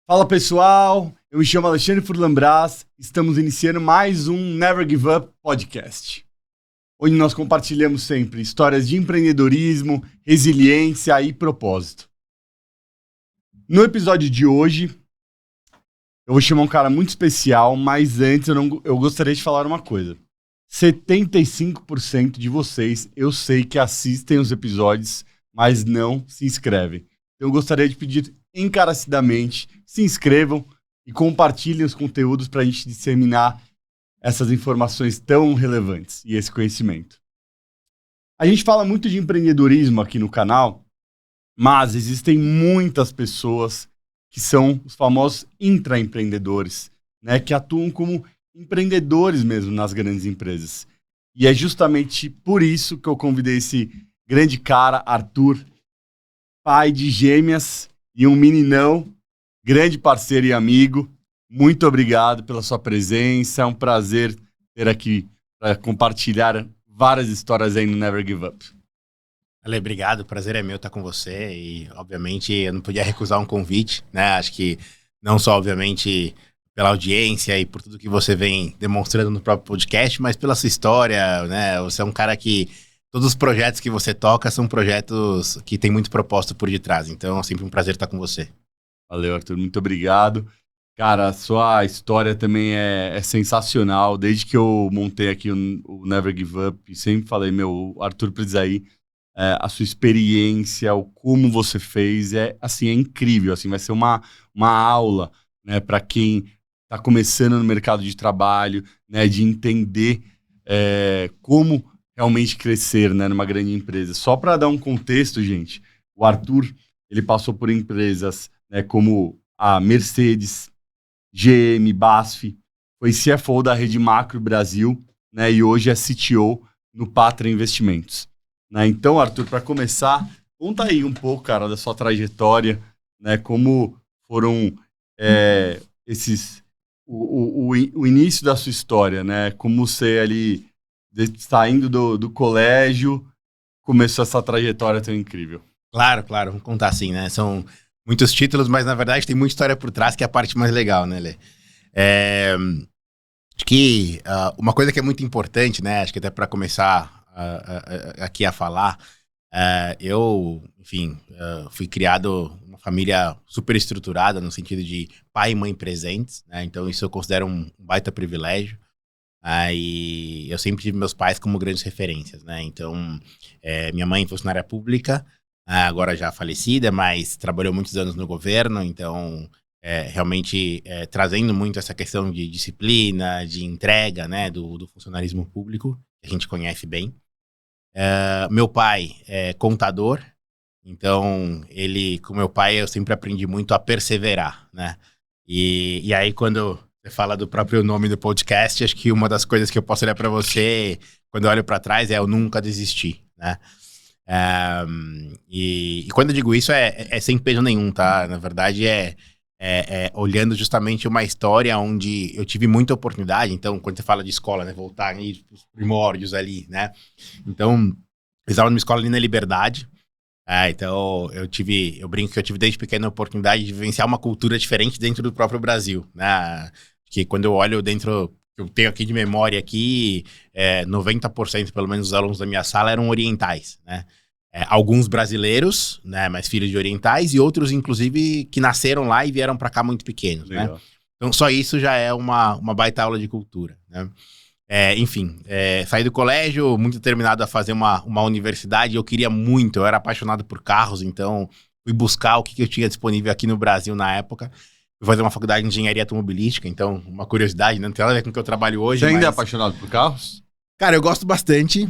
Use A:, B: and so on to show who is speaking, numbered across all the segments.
A: Fala pessoal, eu me chamo Alexandre Furlan Brás, estamos iniciando mais um Never Give Up podcast, onde nós compartilhamos sempre histórias de empreendedorismo, resiliência e propósito. No episódio de hoje, eu vou chamar um cara muito especial, mas antes eu gostaria de falar uma coisa. 75% de vocês eu sei que assistem os episódios, mas não se inscrevem. Então eu gostaria de pedir encarecidamente, se inscrevam e compartilhem os conteúdos para a gente disseminar essas informações tão relevantes e esse conhecimento. A gente fala muito de empreendedorismo aqui no canal, mas existem muitas pessoas que são os famosos intraempreendedores, né, que atuam como empreendedores mesmo nas grandes empresas. E é justamente por isso que eu convidei esse grande cara, Arthur, pai de gêmeas e um meninão, grande parceiro e amigo. Muito obrigado pela sua presença. É um prazer ter aqui para compartilhar várias histórias aí no Never Give Up.
B: Ale, obrigado. O prazer é meu estar com você e, obviamente, eu não podia recusar um convite, né? Acho que não só, obviamente, pela audiência e por tudo que você vem demonstrando no próprio podcast, mas pela sua história, né? Você é um cara que todos os projetos que você toca são projetos que tem muito propósito por detrás. Então, é sempre um prazer estar com você.
A: Valeu, Arthur. Muito obrigado. Cara, a sua história também é sensacional. Desde que eu montei aqui o Never Give Up, sempre falei, o Arthur precisa ir. A sua experiência, o como você fez, é incrível. Assim, vai ser uma aula, né, para quem está começando no mercado de trabalho, né, de entender como realmente crescer, né, numa grande empresa. Só para dar um contexto, gente, o Arthur, ele passou por empresas, né, como a Mercedes, GM, BASF, foi CFO da Rede Macro Brasil, né, e hoje é CTO no Patra Investimentos. Né? Então, Arthur, para começar, conta aí um pouco, cara, da sua trajetória, né, como foram o início da sua história, né, como você ali saindo do colégio, começou essa trajetória tão incrível.
B: Claro, vamos contar assim, né? São muitos títulos, mas na verdade tem muita história por trás, que é a parte mais legal, né, Lê? Acho que uma coisa que é muito importante, né? Acho que até para começar aqui a falar, eu, enfim, fui criado numa família super estruturada, no sentido de pai e mãe presentes, né? Então isso eu considero um baita privilégio. E eu sempre tive meus pais como grandes referências, né? Então, minha mãe é funcionária pública, agora já falecida, mas trabalhou muitos anos no governo, então realmente trazendo muito essa questão de disciplina, de entrega, né, do funcionarismo público, que a gente conhece bem. Meu pai é contador, então com meu pai eu sempre aprendi muito a perseverar, né? E aí quando você fala do próprio nome do podcast, acho que uma das coisas que eu posso olhar para você, quando eu olho para trás, é eu nunca desisti, né? E quando eu digo isso, é sem peso nenhum, tá? Na verdade, olhando justamente uma história onde eu tive muita oportunidade. Então, quando você fala de escola, né? Voltar aí para os primórdios ali, né? Então, eu estava numa escola ali na Liberdade. Então, eu brinco que eu tive desde pequena a oportunidade de vivenciar uma cultura diferente dentro do próprio Brasil, né? Que quando eu olho dentro, eu tenho aqui de memória aqui, 90% pelo menos dos alunos da minha sala eram orientais, né? Alguns brasileiros, né, mas filhos de orientais, e outros, inclusive, que nasceram lá e vieram para cá muito pequenos, né? Então, só isso já é uma baita aula de cultura, né? Enfim, saí do colégio, muito determinado a fazer uma universidade. Eu era apaixonado por carros, então fui buscar o que eu tinha disponível aqui no Brasil na época. Fui fazer uma faculdade de engenharia automobilística, então uma curiosidade, não tem nada a ver com o que eu trabalho hoje.
A: Você ainda é apaixonado por carros?
B: Cara, eu gosto bastante.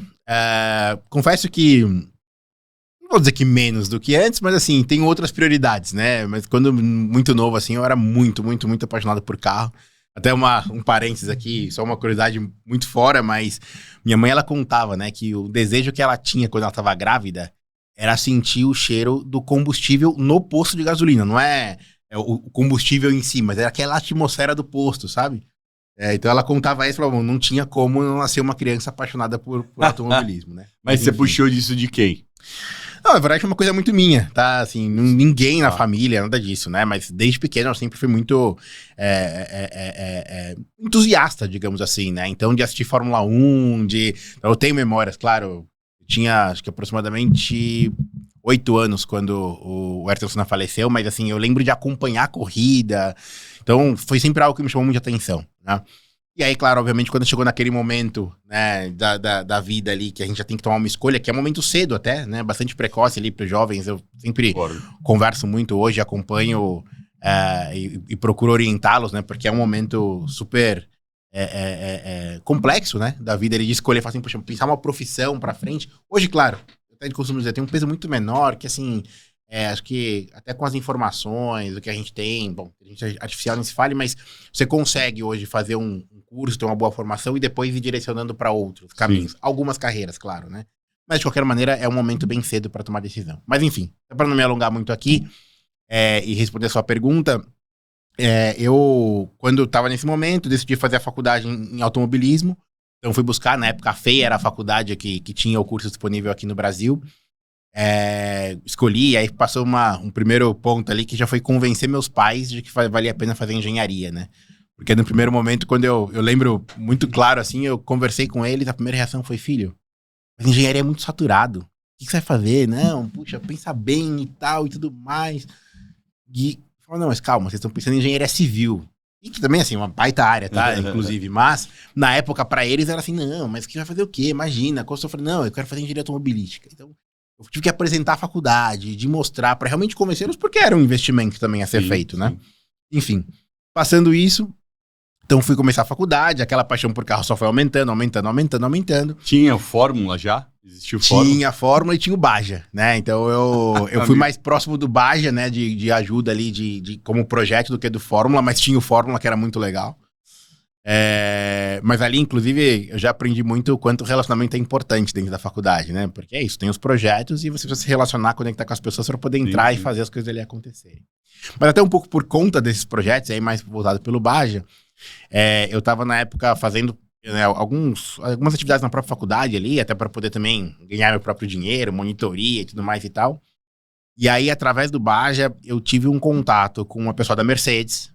B: Confesso que, não vou dizer que menos do que antes, mas assim, tem outras prioridades, né? Mas quando muito novo, assim, eu era muito apaixonado por carro. Até um parênteses aqui, só uma curiosidade muito fora, mas minha mãe, ela contava, né, que o desejo que ela tinha quando ela estava grávida era sentir o cheiro do combustível no posto de gasolina. Não é o combustível em si, mas era aquela atmosfera do posto, sabe? Então ela contava isso e falava, não tinha como não nascer uma criança apaixonada por automobilismo, né?
A: Mas você puxou disso de quem?
B: Não, na verdade é uma coisa muito minha, tá? Assim, ninguém na família, nada disso, né? Mas desde pequeno eu sempre fui muito entusiasta, digamos assim, né? Então de assistir Fórmula 1, eu tenho memórias, claro. Eu tinha, acho que aproximadamente 8 anos quando o Ayrton Senna faleceu, mas assim, eu lembro de acompanhar a corrida. Então foi sempre algo que me chamou muita atenção, né? E aí, claro, obviamente, quando chegou naquele momento, né, da vida ali, que a gente já tem que tomar uma escolha, que é um momento cedo até, né, bastante precoce ali para os jovens, eu sempre converso muito hoje, acompanho e procuro orientá-los, né, porque é um momento super complexo, né, da vida ali, de escolher, falar assim, poxa, pensar uma profissão para frente. Hoje, claro, eu até costumo dizer, tem um peso muito menor, que assim, acho que até com as informações, o que a gente tem, bom, a gente artificial não se fale, mas você consegue hoje fazer um curso, ter uma boa formação e depois ir direcionando para outros caminhos. Sim. Algumas carreiras, claro, né? Mas de qualquer maneira é um momento bem cedo para tomar decisão. Mas enfim, para não me alongar muito aqui e responder a sua pergunta, eu, quando estava nesse momento, decidi fazer a faculdade em automobilismo. Então fui buscar, na época a FEI era a faculdade que tinha o curso disponível aqui no Brasil. Escolhi, aí passou um primeiro ponto ali que já foi convencer meus pais de que valia a pena fazer engenharia, né? Porque no primeiro momento, quando eu lembro muito claro, assim, eu conversei com eles, a primeira reação foi, filho, mas engenharia é muito saturado. O que você vai fazer? Não, puxa, pensa bem e tal e tudo mais. E falou, não, mas calma, vocês estão pensando em engenharia civil. E que também, assim, uma baita área, tá? Inclusive, mas na época, pra eles, era assim, não, mas que vai fazer o quê? Imagina. Quando eu falei, não, eu quero fazer engenharia automobilística. Então, eu tive que apresentar a faculdade, de mostrar, pra realmente convencê-los, porque era um investimento também a ser feito, né? Enfim, passando isso, então fui começar a faculdade, aquela paixão por carro só foi aumentando.
A: Tinha Fórmula já? Existiu Fórmula?
B: Tinha a Fórmula e tinha o Baja, né? Então eu fui mais próximo do Baja, né? De ajuda ali, de como projeto do que do Fórmula, mas tinha o Fórmula que era muito legal. Mas ali, inclusive, eu já aprendi muito o quanto o relacionamento é importante dentro da faculdade, né? Porque é isso, tem os projetos e você precisa se relacionar, conectar com as pessoas para poder entrar e fazer as coisas ali acontecerem. Mas até um pouco por conta desses projetos, aí mais voltado pelo Baja, eu tava na época fazendo algumas atividades na própria faculdade ali, até para poder também ganhar meu próprio dinheiro, monitoria e tudo mais e tal. E aí, através do Baja, eu tive um contato com uma pessoa da Mercedes.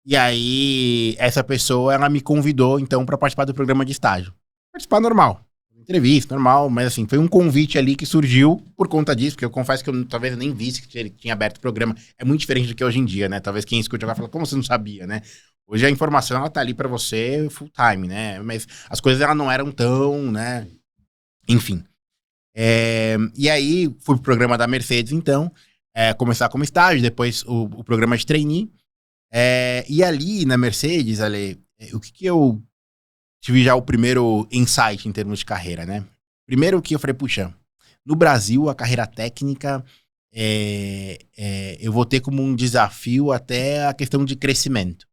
B: E aí, essa pessoa, ela me convidou, então, para participar do programa de estágio. Participar normal, entrevista normal, mas assim, foi um convite ali que surgiu por conta disso, porque eu confesso que talvez eu nem visse que ele tinha aberto o programa. É muito diferente do que hoje em dia, né? Talvez quem escute agora fala, como você não sabia, né? Hoje a informação, ela tá ali para você full time, né? Mas as coisas, elas não eram tão, né? Enfim. E aí, fui pro programa da Mercedes, então, começar como estágio, depois o programa de trainee. E ali na Mercedes, Ale, o que eu tive já o primeiro insight em termos de carreira, né? Primeiro que eu falei, puxa, no Brasil a carreira técnica eu vou ter como um desafio até a questão de crescimento,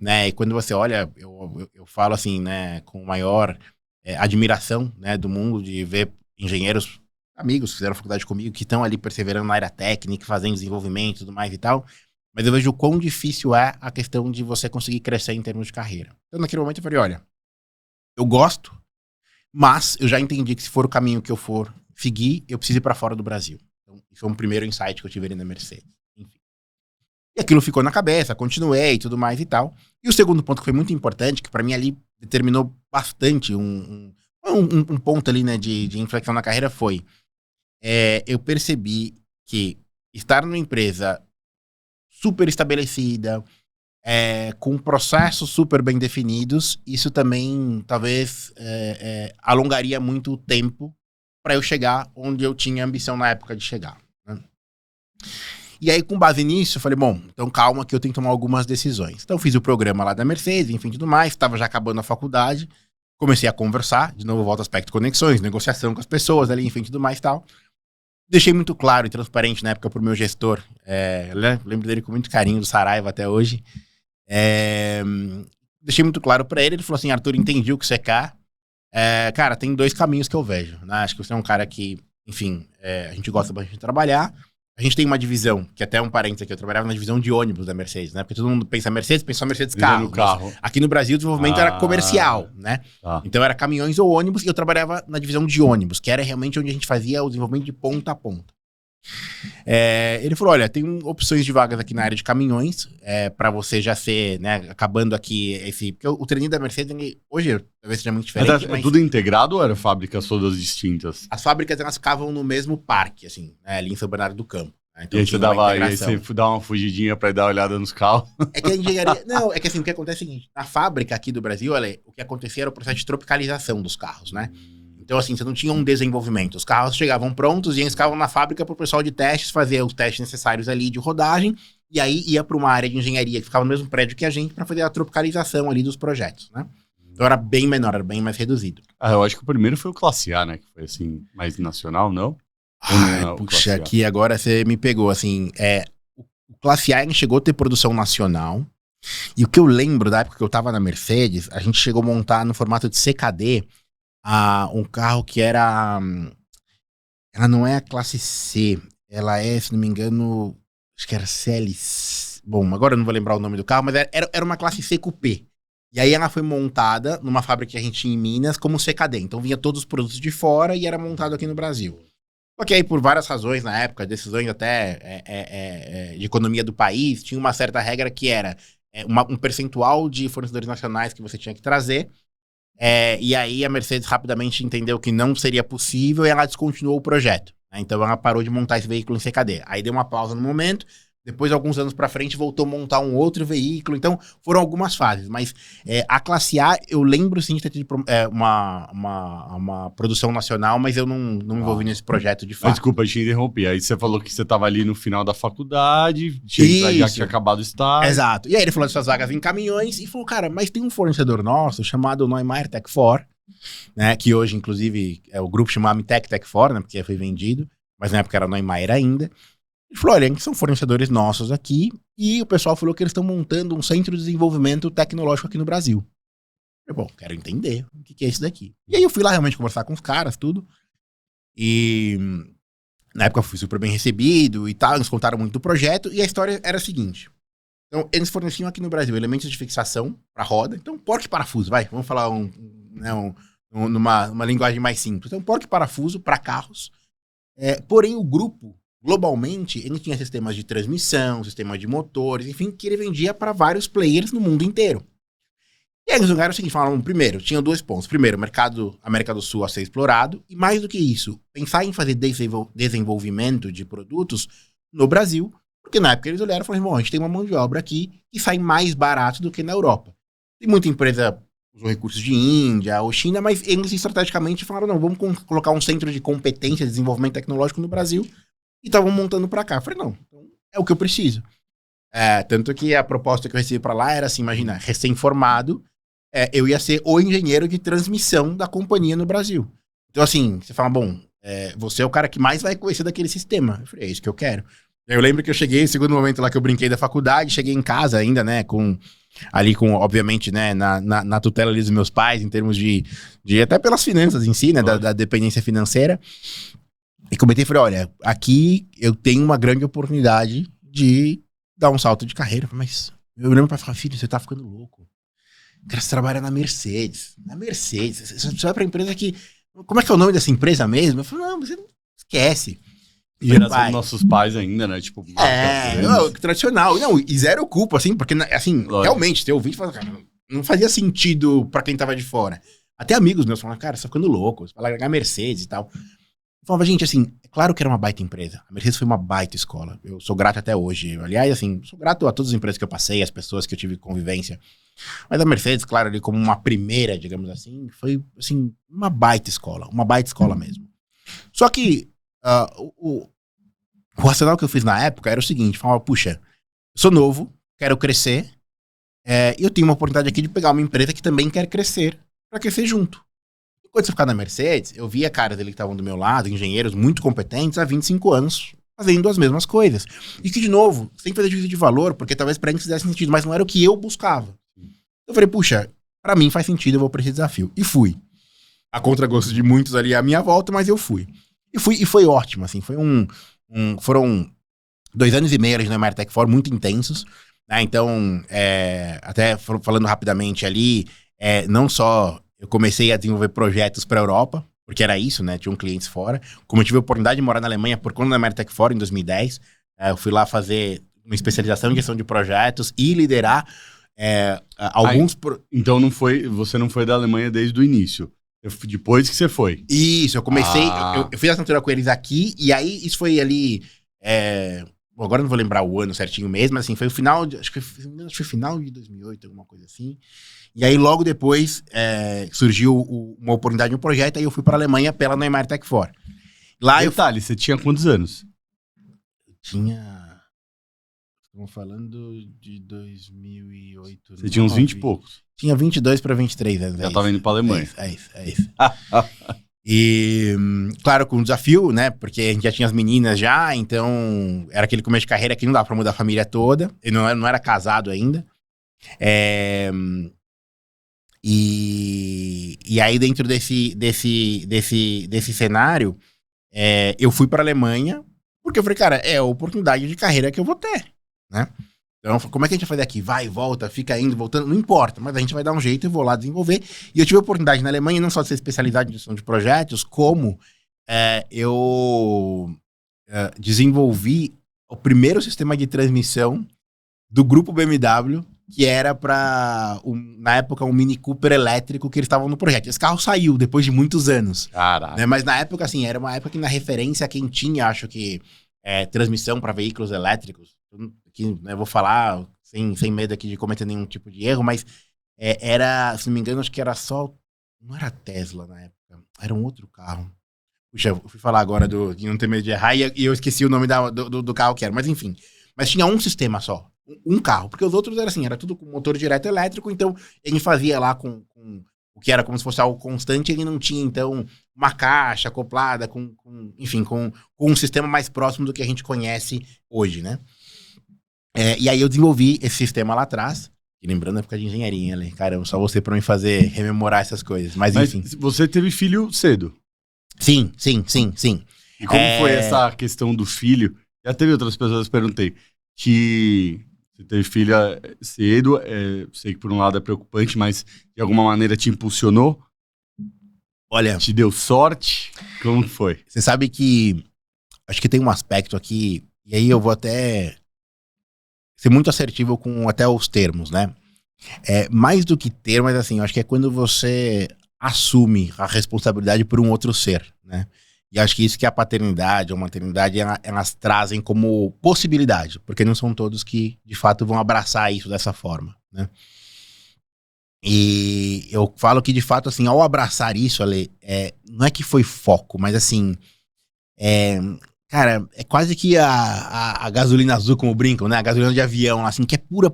B: né? E quando você olha, eu falo assim, né, com maior admiração, né, do mundo, de ver engenheiros, amigos que fizeram faculdade comigo, que estão ali perseverando na área técnica, fazendo desenvolvimento e tudo mais e tal. Mas eu vejo o quão difícil é a questão de você conseguir crescer em termos de carreira. Então, naquele momento, eu falei, olha, eu gosto, mas eu já entendi que se for o caminho que eu for seguir, eu preciso ir para fora do Brasil. Então, isso foi um primeiro insight que eu tive ali na Mercedes. Enfim. E aquilo ficou na cabeça, continuei e tudo mais e tal. E o segundo ponto que foi muito importante, que para mim ali determinou bastante um ponto ali, né, de inflexão na carreira foi, eu percebi que estar numa empresa super estabelecida, com processos super bem definidos, isso também talvez alongaria muito o tempo para eu chegar onde eu tinha ambição na época de chegar, né? E aí, com base nisso, eu falei, bom, então calma que eu tenho que tomar algumas decisões. Então, fiz o programa lá da Mercedes, enfim, tudo mais, estava já acabando a faculdade, comecei a conversar, de novo, volta ao aspecto de conexões, negociação com as pessoas ali, enfim, tudo mais e tal. Deixei muito claro e transparente na época pro meu gestor, lembro dele com muito carinho, do Saraiva até hoje. Deixei muito claro para ele falou assim, Arthur, entendi o que você quer. Cara, tem 2 caminhos que eu vejo, né? Acho que você é um cara que, enfim, a gente gosta bastante de trabalhar, A gente tem uma divisão, que até um parênteses aqui, eu trabalhava na divisão de ônibus da Mercedes, né? Porque todo mundo pensa Mercedes, pensou Mercedes carro.
A: No carro.
B: Aqui no Brasil o desenvolvimento era comercial, né?
A: Tá.
B: Então era caminhões ou ônibus, e eu trabalhava na divisão de ônibus, que era realmente onde a gente fazia o desenvolvimento de ponta a ponta. Ele falou, olha, tem opções de vagas aqui na área de caminhões, para você já ser, né, acabando aqui esse... Porque o treininho da Mercedes, hoje, talvez seja muito diferente,
A: Mas tudo integrado ou eram fábricas todas distintas?
B: As fábricas, elas ficavam no mesmo parque, assim, né, ali em São Bernardo do Campo. Né? Então,
A: e aí você dá uma fugidinha pra ir dar uma olhada nos carros?
B: É que a engenharia... Não, é que assim, o que acontece é o seguinte, na fábrica aqui do Brasil, o que acontecia era o processo de tropicalização dos carros, né? Então, assim, você não tinha um desenvolvimento. Os carros chegavam prontos e eles ficavam na fábrica para o pessoal de testes fazer os testes necessários ali de rodagem, e aí ia para uma área de engenharia que ficava no mesmo prédio que a gente para fazer a tropicalização ali dos projetos, né? Então era bem menor, era bem mais reduzido.
A: Eu acho que o primeiro foi o Classe A, né? Que foi, assim, mais nacional, não?
B: Puxa, aqui agora você me pegou, assim, o Classe A chegou a ter produção nacional, e o que eu lembro da época que eu tava na Mercedes, a gente chegou a montar no formato de CKD, um carro que era... Ela não é a classe C, ela é, se não me engano, acho que era CLC. Bom, agora eu não vou lembrar o nome do carro, mas era uma classe C Coupé. E aí ela foi montada numa fábrica que a gente tinha em Minas como CKD. Então vinha todos os produtos de fora e era montado aqui no Brasil. Só que aí, por várias razões na época, decisões até de economia do país, tinha uma certa regra que era um percentual de fornecedores nacionais que você tinha que trazer. E aí a Mercedes rapidamente entendeu que não seria possível e ela descontinuou o projeto. Né? Então ela parou de montar esse veículo em CKD. Aí deu uma pausa no momento, depois, alguns anos pra frente, voltou a montar um outro veículo. Então foram algumas fases. Mas a classe A, eu lembro sim de ter tido uma produção nacional, mas eu não me envolvi nesse projeto de fato.
A: Mas desculpa, eu te interrompi. Aí você falou que você estava ali no final da faculdade, já que tinha acabado o estágio.
B: Exato. E aí ele falou dessas vagas em caminhões e falou, cara, mas tem um fornecedor nosso chamado Neumeier Tech4, né, que hoje, inclusive, o grupo chama Amitec Tech4, né, porque foi vendido, mas na época era Neumeier ainda. Ele falou, olha, são fornecedores nossos aqui, e o pessoal falou que eles estão montando um centro de desenvolvimento tecnológico aqui no Brasil. Eu falei, bom, quero entender o que é isso daqui. E aí eu fui lá realmente conversar com os caras, tudo. E na época eu fui super bem recebido e tal, eles contaram muito do projeto, e a história era a seguinte. Então, eles forneciam aqui no Brasil elementos de fixação para roda, então porco e parafuso, vamos falar numa linguagem mais simples. Então, porco e parafuso para carros, porém o grupo, globalmente, ele tinha sistemas de transmissão, sistemas de motores, enfim, que ele vendia para vários players no mundo inteiro. E aí eles jogaram o seguinte, falaram, primeiro, tinham 2 pontos. Primeiro, o mercado América do Sul a ser explorado, e mais do que isso, pensar em fazer desenvolvimento de produtos no Brasil, porque na época eles olharam e falaram, bom, a gente tem uma mão de obra aqui que sai mais barato do que na Europa. Tem muita empresa usou recursos de Índia ou China, mas eles estrategicamente falaram, não, vamos colocar um centro de competência de desenvolvimento tecnológico no Brasil, e estavam montando pra cá. Eu falei, não, então é o que eu preciso. Tanto que a proposta que eu recebi pra lá era assim, imagina, recém-formado, eu ia ser o engenheiro de transmissão da companhia no Brasil. Então assim, você fala, bom, você é o cara que mais vai conhecer daquele sistema. Eu falei, é isso que eu quero. Eu lembro que eu cheguei, no segundo momento lá que eu brinquei da faculdade, cheguei em casa ainda, né, obviamente, né, na tutela ali dos meus pais, em termos de até pelas finanças em si, né, da dependência financeira. E comentei e falei, olha, aqui eu tenho uma grande oportunidade de dar um salto de carreira. Mas eu lembro pra falar, filho, você tá ficando louco. Cara, você trabalha na Mercedes. Na Mercedes. Você vai pra empresa que... Como é que é o nome dessa empresa mesmo? Eu falei, não, você não esquece.
A: Geração dos nossos pais ainda, né? Tipo,
B: tradicional. Não, e zero culpa, assim, porque, assim, realmente, ter ouvido e falar, cara, não fazia sentido pra quem tava de fora. Até amigos meus falaram, cara, você tá ficando louco. Você vai largar a Mercedes e tal. Eu falava, gente, assim, é claro que era uma baita empresa. A Mercedes foi uma baita escola. Eu sou grato até hoje. Aliás, assim, sou grato a todas as empresas que eu passei, as pessoas que eu tive convivência. Mas a Mercedes, claro, ali como uma primeira, digamos assim, foi, assim, uma baita escola mesmo. Só que o racional que eu fiz na época era o seguinte, falava, puxa, eu sou novo, quero crescer, e eu tenho uma oportunidade aqui de pegar uma empresa que também quer crescer, para crescer junto. Quando você ficar na Mercedes, eu via caras ali que estavam do meu lado, engenheiros muito competentes, há 25 anos, fazendo as mesmas coisas. E que, de novo, sem fazer juízo de valor, porque talvez pra eles fizesse sentido, mas não era o que eu buscava. Eu falei, puxa, pra mim faz sentido, eu vou pra esse desafio. E fui. A contragosto de muitos ali à minha volta, mas eu fui. E foi ótimo, assim, foram 2 anos e meio ali no MR Tech For, muito intensos, né? Então, até falando rapidamente ali, não só eu comecei a desenvolver projetos para a Europa, porque era isso, né? Tinham clientes fora. Como eu tive a oportunidade de morar na Alemanha por conta da MR Tech For em 2010, eu fui lá fazer uma especialização em gestão de projetos e liderar alguns...
A: Então você não foi da Alemanha desde o início. Depois que você foi.
B: Isso, eu comecei, eu fiz a assinatura com eles aqui, e aí isso foi ali, bom, agora eu não vou lembrar o ano certinho mesmo, mas assim, foi o final, acho que foi final de 2008, alguma coisa assim. E aí logo depois surgiu uma oportunidade de um projeto, aí eu fui para a Alemanha pela Neymar Tech For. Lá
A: Detalhe, você tinha quantos anos?
B: Eu tinha... Estamos falando de 2008.
A: Você tinha uns 20 e poucos.
B: Tinha 22 para 23 anos.
A: Já tava indo pra Alemanha.
B: É isso. E, claro, com um desafio, né? Porque a gente já tinha as meninas já, então era aquele começo de carreira que não dava pra mudar a família toda. Eu não era casado ainda. E aí, dentro desse cenário, eu fui pra Alemanha, porque eu falei, cara, é a oportunidade de carreira que eu vou ter, né? Então, como é que a gente vai fazer aqui? Vai, volta, fica indo, voltando, não importa, mas a gente vai dar um jeito e vou lá desenvolver. E eu tive a oportunidade na Alemanha, não só de ser especializado em gestão de projetos, como eu desenvolvi o primeiro sistema de transmissão do grupo BMW, que era para, na época, um Mini Cooper elétrico que eles estavam no projeto. Esse carro saiu depois de muitos anos.
A: Caralho.
B: Né? Mas na época, assim, era uma época que na referência quem tinha, acho que, transmissão para veículos elétricos, que eu vou falar sem medo aqui de cometer nenhum tipo de erro, mas era, se não me engano, acho que era só... Não era Tesla na época, era um outro carro. Puxa, eu fui falar agora de não ter medo de errar e eu esqueci o nome do carro que era, mas enfim. Mas tinha um sistema só, um carro, porque os outros era assim, era tudo com motor direto elétrico, então ele fazia lá com o que era como se fosse algo constante, ele não tinha, então, uma caixa acoplada, enfim, com um sistema mais próximo do que a gente conhece hoje, né? E aí eu desenvolvi esse sistema lá atrás, e lembrando a época de engenharia, né? Caramba, só você pra me fazer rememorar essas coisas, mas enfim.
A: Você teve filho cedo.
B: Sim.
A: E como foi essa questão do filho? Já teve outras pessoas que perguntei que você teve filha cedo, sei que por um lado é preocupante, mas de alguma maneira te impulsionou?
B: Olha...
A: Te deu sorte? Como foi?
B: Você sabe que, acho que tem um aspecto aqui, e aí eu vou até ser muito assertivo com até os termos, né? Mais do que ter, mas assim, eu acho que é quando você assume a responsabilidade por um outro ser, né? E acho que isso que a paternidade ou maternidade, elas trazem como possibilidade, porque não são todos que, de fato, vão abraçar isso dessa forma, né? E eu falo que, de fato, assim, ao abraçar isso, Ale, não é que foi foco, mas assim, cara, é quase que a gasolina azul, como brincam, né? A gasolina de avião, assim, que é pura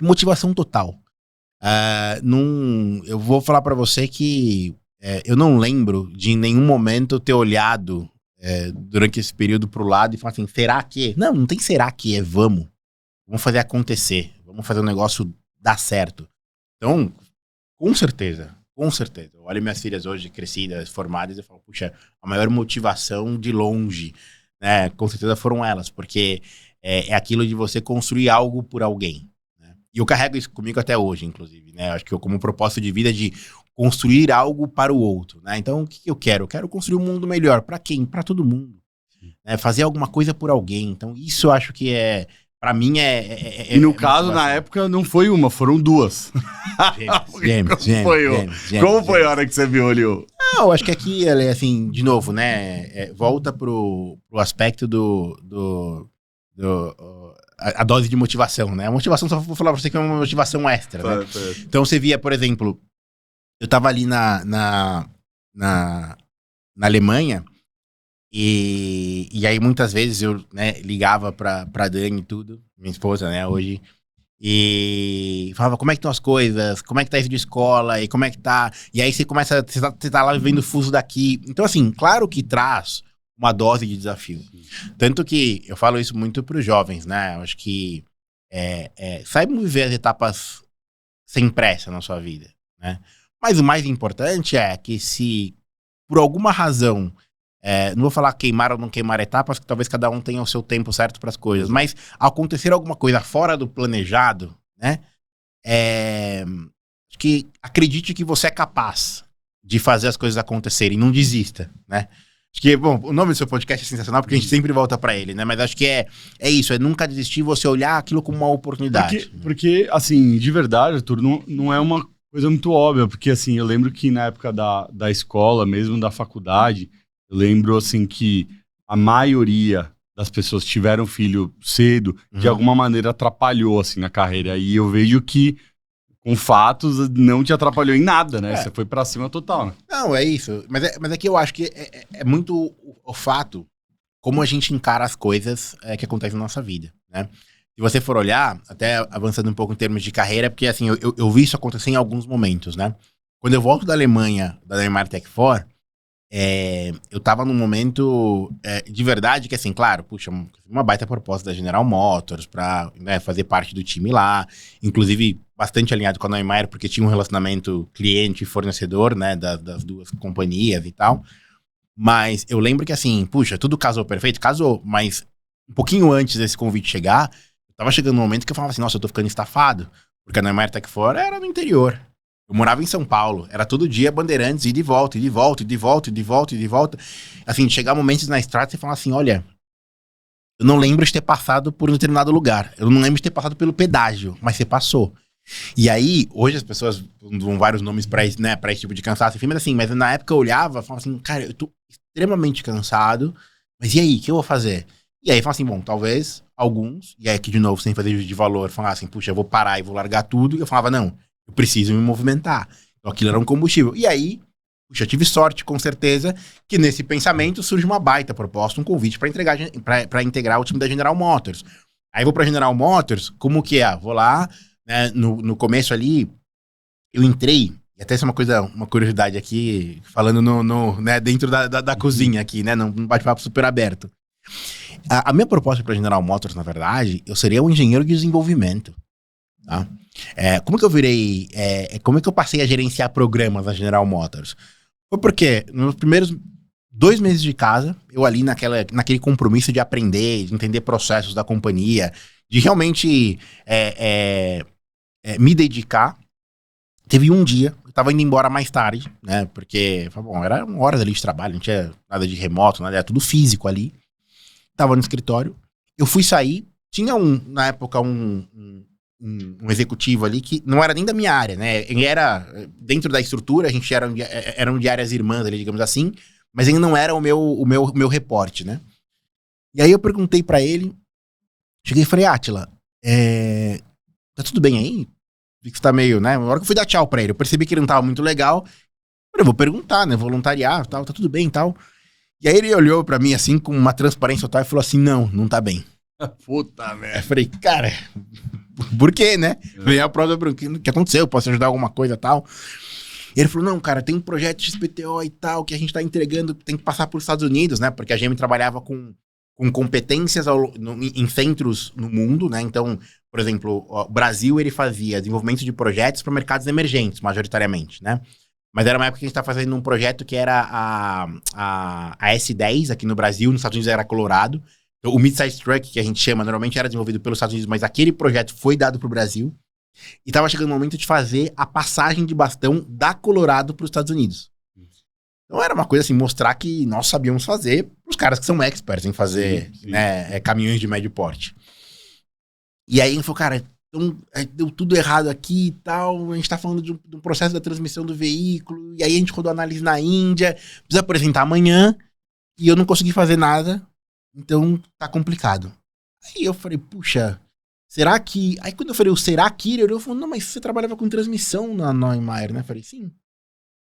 B: motivação total. Eu vou falar pra você que eu não lembro de em nenhum momento ter olhado durante esse período pro lado e falar assim, será que? Não tem será que, vamos fazer acontecer, vamos fazer o negócio dar certo. Então, com certeza. Eu olho minhas filhas hoje crescidas, formadas, e falo, puxa, a maior motivação de longe, né? Com certeza foram elas, porque é aquilo de você construir algo por alguém, né? E eu carrego isso comigo até hoje, inclusive, né? Acho que eu, como propósito de vida, de construir algo para o outro, né? Então, o que eu quero? Eu quero construir um mundo melhor. Para quem? Para todo mundo. Né? Fazer alguma coisa por alguém. Então, isso eu acho que pra mim
A: E no caso, na época, não foi uma, foram duas.
B: Gêmeos.
A: Como foi a hora que você viu ali?
B: Não, acho que aqui, assim, de novo, né? Volta pro aspecto a dose de motivação, né? A motivação, só vou falar pra você que é uma motivação extra, né? Então você via, por exemplo, eu tava ali na Alemanha e aí muitas vezes eu, né, ligava pra Dani e tudo, minha esposa, né, hoje, e falava, como é que estão as coisas? Como é que tá isso de escola? E como é que tá? E aí você tá lá vivendo o fuso daqui. Então, assim, claro que traz uma dose de desafio. Tanto que eu falo isso muito pros jovens, né? Eu acho que saibam viver as etapas sem pressa na sua vida, né? Mas o mais importante é que se, por alguma razão, não vou falar queimar ou não queimar etapas, que talvez cada um tenha o seu tempo certo para as coisas, mas acontecer alguma coisa fora do planejado, né? Que acredite que você é capaz de fazer as coisas acontecerem, não desista, né? Acho que, bom, o nome do seu podcast é sensacional porque a gente sempre volta pra ele, né? Mas acho que é isso, é nunca desistir, você olhar aquilo como uma oportunidade.
A: Porque assim, de verdade, Arthur, não é uma coisa muito óbvia, porque assim, eu lembro que na época da escola, mesmo da faculdade, eu lembro assim que a maioria das pessoas que tiveram filho cedo, de alguma maneira atrapalhou assim na carreira. E eu vejo que com fatos, não te atrapalhou em nada, né? Você foi pra cima total, né?
B: Não, é isso. Mas é que eu acho que é muito o fato como a gente encara as coisas que acontecem na nossa vida, né? Se você for olhar, até avançando um pouco em termos de carreira, porque assim, eu vi isso acontecer em alguns momentos, né? Quando eu volto da Alemanha, da Neymar Tech 4, eu tava num momento de verdade que, assim, claro, puxa, uma baita proposta da General Motors pra, né, fazer parte do time lá, inclusive bastante alinhado com a Neymar, porque tinha um relacionamento cliente e fornecedor, né, das duas companhias e tal. Mas eu lembro que, assim, puxa, tudo casou perfeito, casou, mas um pouquinho antes desse convite chegar, eu tava chegando um momento que eu falava assim, nossa, eu tô ficando estafado, porque a Neymar Tech 4 era no interior. Eu morava em São Paulo, era todo dia Bandeirantes, e de volta, e de volta, e de volta, e de volta, e de volta. Assim, chegar momentos na estrada e você falar assim, olha, eu não lembro de ter passado por um determinado lugar, eu não lembro de ter passado pelo pedágio, mas você passou. E aí, hoje as pessoas dão vários nomes pra esse, né, pra esse tipo de cansaço, enfim, mas assim, mas na época eu olhava e falava assim, cara, eu tô extremamente cansado, mas e aí, o que eu vou fazer? E aí, eu falava assim, bom, talvez alguns, e aí aqui de novo, sem fazer juízo de valor, falassem, puxa, eu vou parar e vou largar tudo, e eu falava, não, eu preciso me movimentar. Então aquilo era um combustível. E aí, puxa, eu tive sorte, com certeza, que nesse pensamento surge uma baita proposta, um convite para integrar o time da General Motors. Aí vou pra General Motors, como que é? Vou lá, né, no começo ali, eu entrei, e até essa é uma curiosidade aqui, falando né, dentro da cozinha aqui, né, num bate-papo super aberto. A minha proposta pra General Motors, na verdade, eu seria um engenheiro de desenvolvimento, tá? Como que eu virei, como é que eu passei a gerenciar programas na General Motors? Foi porque nos primeiros 2 meses de casa, eu ali naquele compromisso de aprender, de entender processos da companhia, de realmente me dedicar. Teve um dia, eu tava indo embora mais tarde, né, porque, bom, era 1 hora ali de trabalho, não tinha nada de remoto, nada, era tudo físico ali. Tava no escritório, eu fui sair, tinha na época um executivo ali que não era nem da minha área, né? Ele era dentro da estrutura, a gente eram de áreas irmãs ali, digamos assim, mas ele não era o meu reporte, né? E aí eu perguntei pra ele, cheguei e falei, Átila, tá tudo bem aí? Vi que você tá meio, né? Na hora que eu fui dar tchau pra ele, eu percebi que ele não tava muito legal. Eu vou perguntar, né? Voluntariar, tal, tá tudo bem e tal. E aí ele olhou pra mim assim, com uma transparência total e falou assim, não tá bem.
A: Puta merda.
B: Eu falei, cara, por quê, né? Veio a prova, o que aconteceu? Posso ajudar alguma coisa e tal? E ele falou, não, cara, tem um projeto XPTO e tal, que a gente tá entregando, tem que passar por Estados Unidos, né? Porque a GM trabalhava com competências em centros no mundo, né? Então, por exemplo, o Brasil, ele fazia desenvolvimento de projetos para mercados emergentes, majoritariamente, né? Mas era uma época que a gente estava fazendo um projeto que era a S10 aqui no Brasil, nos Estados Unidos era Colorado. Então, o Midsize Truck, que a gente chama, normalmente era desenvolvido pelos Estados Unidos, mas aquele projeto foi dado para o Brasil. E estava chegando o momento de fazer a passagem de bastão da Colorado para os Estados Unidos. Então era uma coisa assim, mostrar que nós sabíamos fazer para os caras que são experts em fazer
A: sim.
B: Né, caminhões de médio porte. E aí ele falou, cara, então, deu tudo errado aqui e tal, a gente tá falando de um processo da transmissão do veículo, e aí a gente rodou análise na Índia, precisa apresentar amanhã, e eu não consegui fazer nada, então tá complicado. Aí eu falei, puxa, será que... Aí quando eu falei, será que? Ele falou, não, mas você trabalhava com transmissão na Neumeier, né? Eu falei, sim. Eu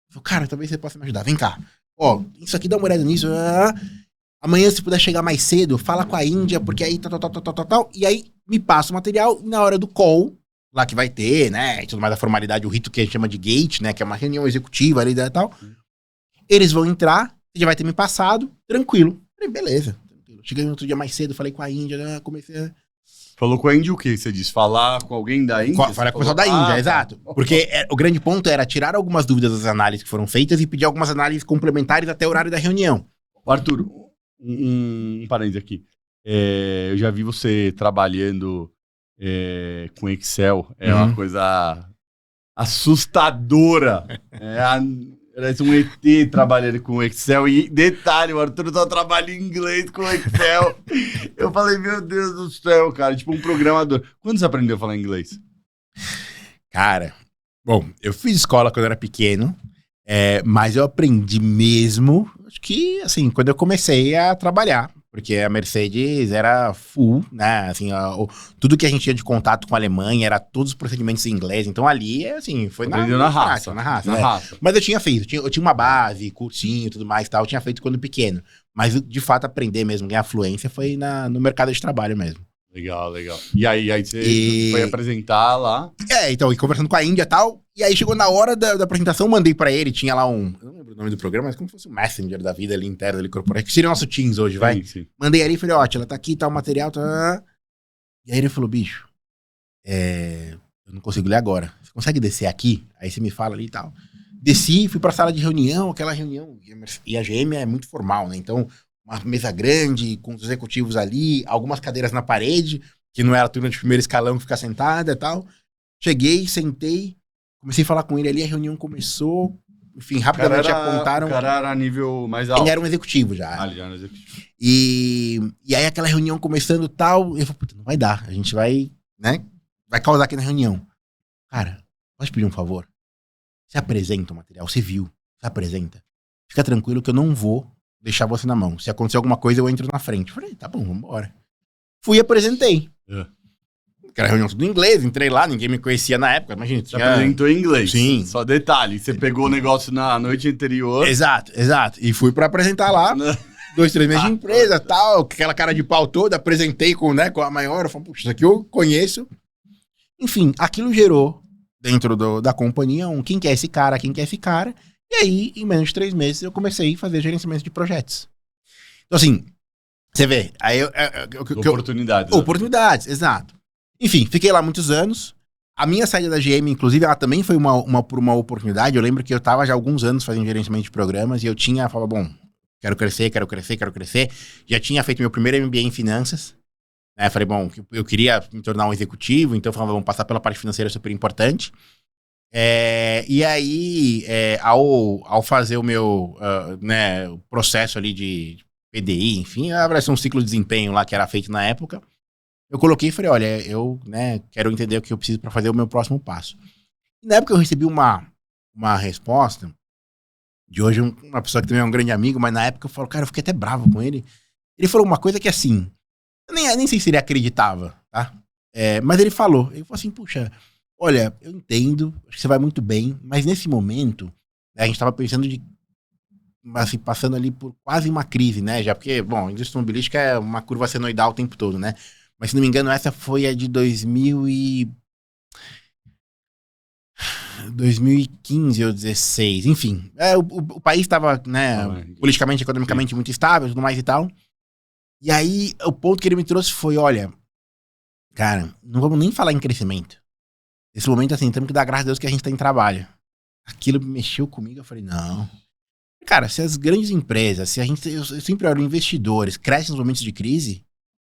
B: falei, cara, talvez você possa me ajudar, vem cá. Ó, isso aqui, dá uma olhada nisso. Amanhã, se puder chegar mais cedo, fala com a Índia, porque aí tal. E aí me passa o material e na hora do call, lá que vai ter, né? E tudo mais da formalidade, o rito que a gente chama de gate, né? Que é uma reunião executiva ali e tal. Eles vão entrar, você já vai ter me passado, tranquilo. Falei, beleza, tranquilo. Cheguei no outro dia mais cedo, falei com a Índia, né, comecei a...
A: Falou com a Índia o quê? Você disse? Falar com alguém da Índia?
B: Falar com o pessoal da Índia, exato. Porque o grande ponto era tirar algumas dúvidas das análises que foram feitas e pedir algumas análises complementares até o horário da reunião.
A: Arthur, um parênteses aqui. Eu já vi você trabalhando com Excel. É uma coisa assustadora. Parece um ET trabalhando com Excel. E detalhe, o Arthur só trabalha em inglês com Excel. Eu falei, meu Deus do céu, cara. Tipo um programador. Quando você aprendeu a falar inglês?
B: Cara, bom, eu fiz escola quando eu era pequeno. Mas eu aprendi mesmo, acho que, assim, quando eu comecei a trabalhar. Porque a Mercedes era full, né? Assim, tudo que a gente tinha de contato com a Alemanha era todos os procedimentos em inglês. Então ali, assim, foi
A: na raça.
B: Na raça. Mas eu tinha feito, eu tinha uma base, cursinho e tudo mais e tal. Eu tinha feito quando pequeno. Mas, de fato, aprender mesmo, ganhar fluência foi no mercado de trabalho mesmo.
A: Legal. E aí você foi apresentar lá?
B: Então, e conversando com a Índia e tal. E aí chegou na hora da apresentação, mandei pra ele, tinha lá eu não lembro o nome do programa, mas como se fosse um Messenger da vida ali interno, ali corporativo, que seria o nosso Teams hoje, vai?
A: Sim.
B: Mandei ali e falei, ó, ela tá aqui, tá o material, tá... E aí ele falou, bicho, eu não consigo ler agora. Você consegue descer aqui? Aí você me fala ali e tal. Desci, fui pra sala de reunião, aquela reunião, e a GM é muito formal, né? Então, uma mesa grande, com os executivos ali, algumas cadeiras na parede, que não era a turma de primeiro escalão que fica sentada e tal. Cheguei, sentei, comecei a falar com ele ali, a reunião começou. Enfim, rapidamente apontaram.
A: O cara era a nível mais alto.
B: Ele era um executivo já.
A: Ele já era um executivo.
B: E aí aquela reunião começando e tal, eu falei, puta, não vai dar. A gente vai, né? Vai causar aqui na reunião. Cara, pode pedir um favor? Você apresenta o material, você viu, você apresenta. Fica tranquilo que eu não vou deixar você na mão. Se acontecer alguma coisa, eu entro na frente. Eu falei, tá bom, vambora. Fui e apresentei. Aquela reunião tudo em inglês, entrei lá, ninguém me conhecia na época, imagina.
A: Você apresentou em inglês.
B: Sim.
A: Só detalhe, você pegou o negócio na noite anterior.
B: Exato. E fui pra apresentar lá, 2, 3 meses de empresa, tal, aquela cara de pau toda, apresentei com a maior, eu falei, puxa, isso aqui eu conheço. Enfim, aquilo gerou, dentro da companhia, quem que é esse cara, e aí, em menos de 3 meses, eu comecei a fazer gerenciamento de projetos. Então, assim, você vê, aí
A: Oportunidades.
B: Oportunidades, exato. Enfim, fiquei lá muitos anos. A minha saída da GM, inclusive, ela também foi por uma oportunidade. Eu lembro que eu tava já há alguns anos fazendo gerenciamento de programas e eu falava, bom, quero crescer. Já tinha feito meu primeiro MBA em finanças. Né? Falei, bom, eu queria me tornar um executivo, então eu falava, vamos passar pela parte financeira, super importante. E aí, ao fazer o meu o processo ali de PDI, enfim, apareceu um ciclo de desempenho lá que era feito na época. Eu coloquei e falei, olha, eu quero entender o que eu preciso para fazer o meu próximo passo. E na época eu recebi uma resposta de hoje uma pessoa que também é um grande amigo, mas na época eu falo, cara, eu fiquei até bravo com ele. Ele falou uma coisa que assim, eu nem sei se ele acreditava, tá? Mas ele falou assim, puxa, olha, eu entendo, acho que você vai muito bem, mas nesse momento, a gente tava pensando assim, passando ali por quase uma crise, né? Já porque, bom, a indústria automobilística é uma curva senoidal o tempo todo, né? Mas se não me engano, essa foi a de 2015 ou 2016, enfim. O país estava, né, politicamente, economicamente muito estável, tudo mais e tal. E aí, o ponto que ele me trouxe foi, olha, cara, não vamos nem falar em crescimento. Nesse momento, assim, temos que dar graças a Deus que a gente tá em trabalho. Aquilo mexeu comigo, eu falei, não. Cara, se as grandes empresas, eu sempre olho investidores, crescem nos momentos de crise,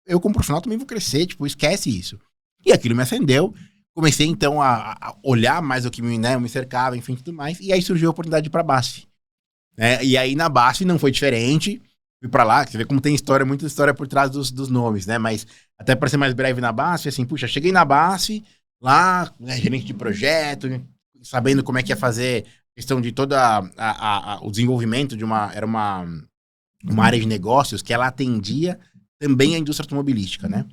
B: eu como profissional também vou crescer, tipo, esquece isso. E aquilo me acendeu, comecei então a olhar mais o que me cercava, enfim, tudo mais, e aí surgiu a oportunidade de ir pra BASF. E aí na BASF não foi diferente, fui pra lá, você vê como tem muita história por trás dos nomes, né, mas até pra ser mais breve na BASF, assim, puxa, cheguei na BASF, lá, gerente de projeto, sabendo como é que ia fazer questão de toda o desenvolvimento era uma área de negócios que ela atendia também a indústria automobilística, né?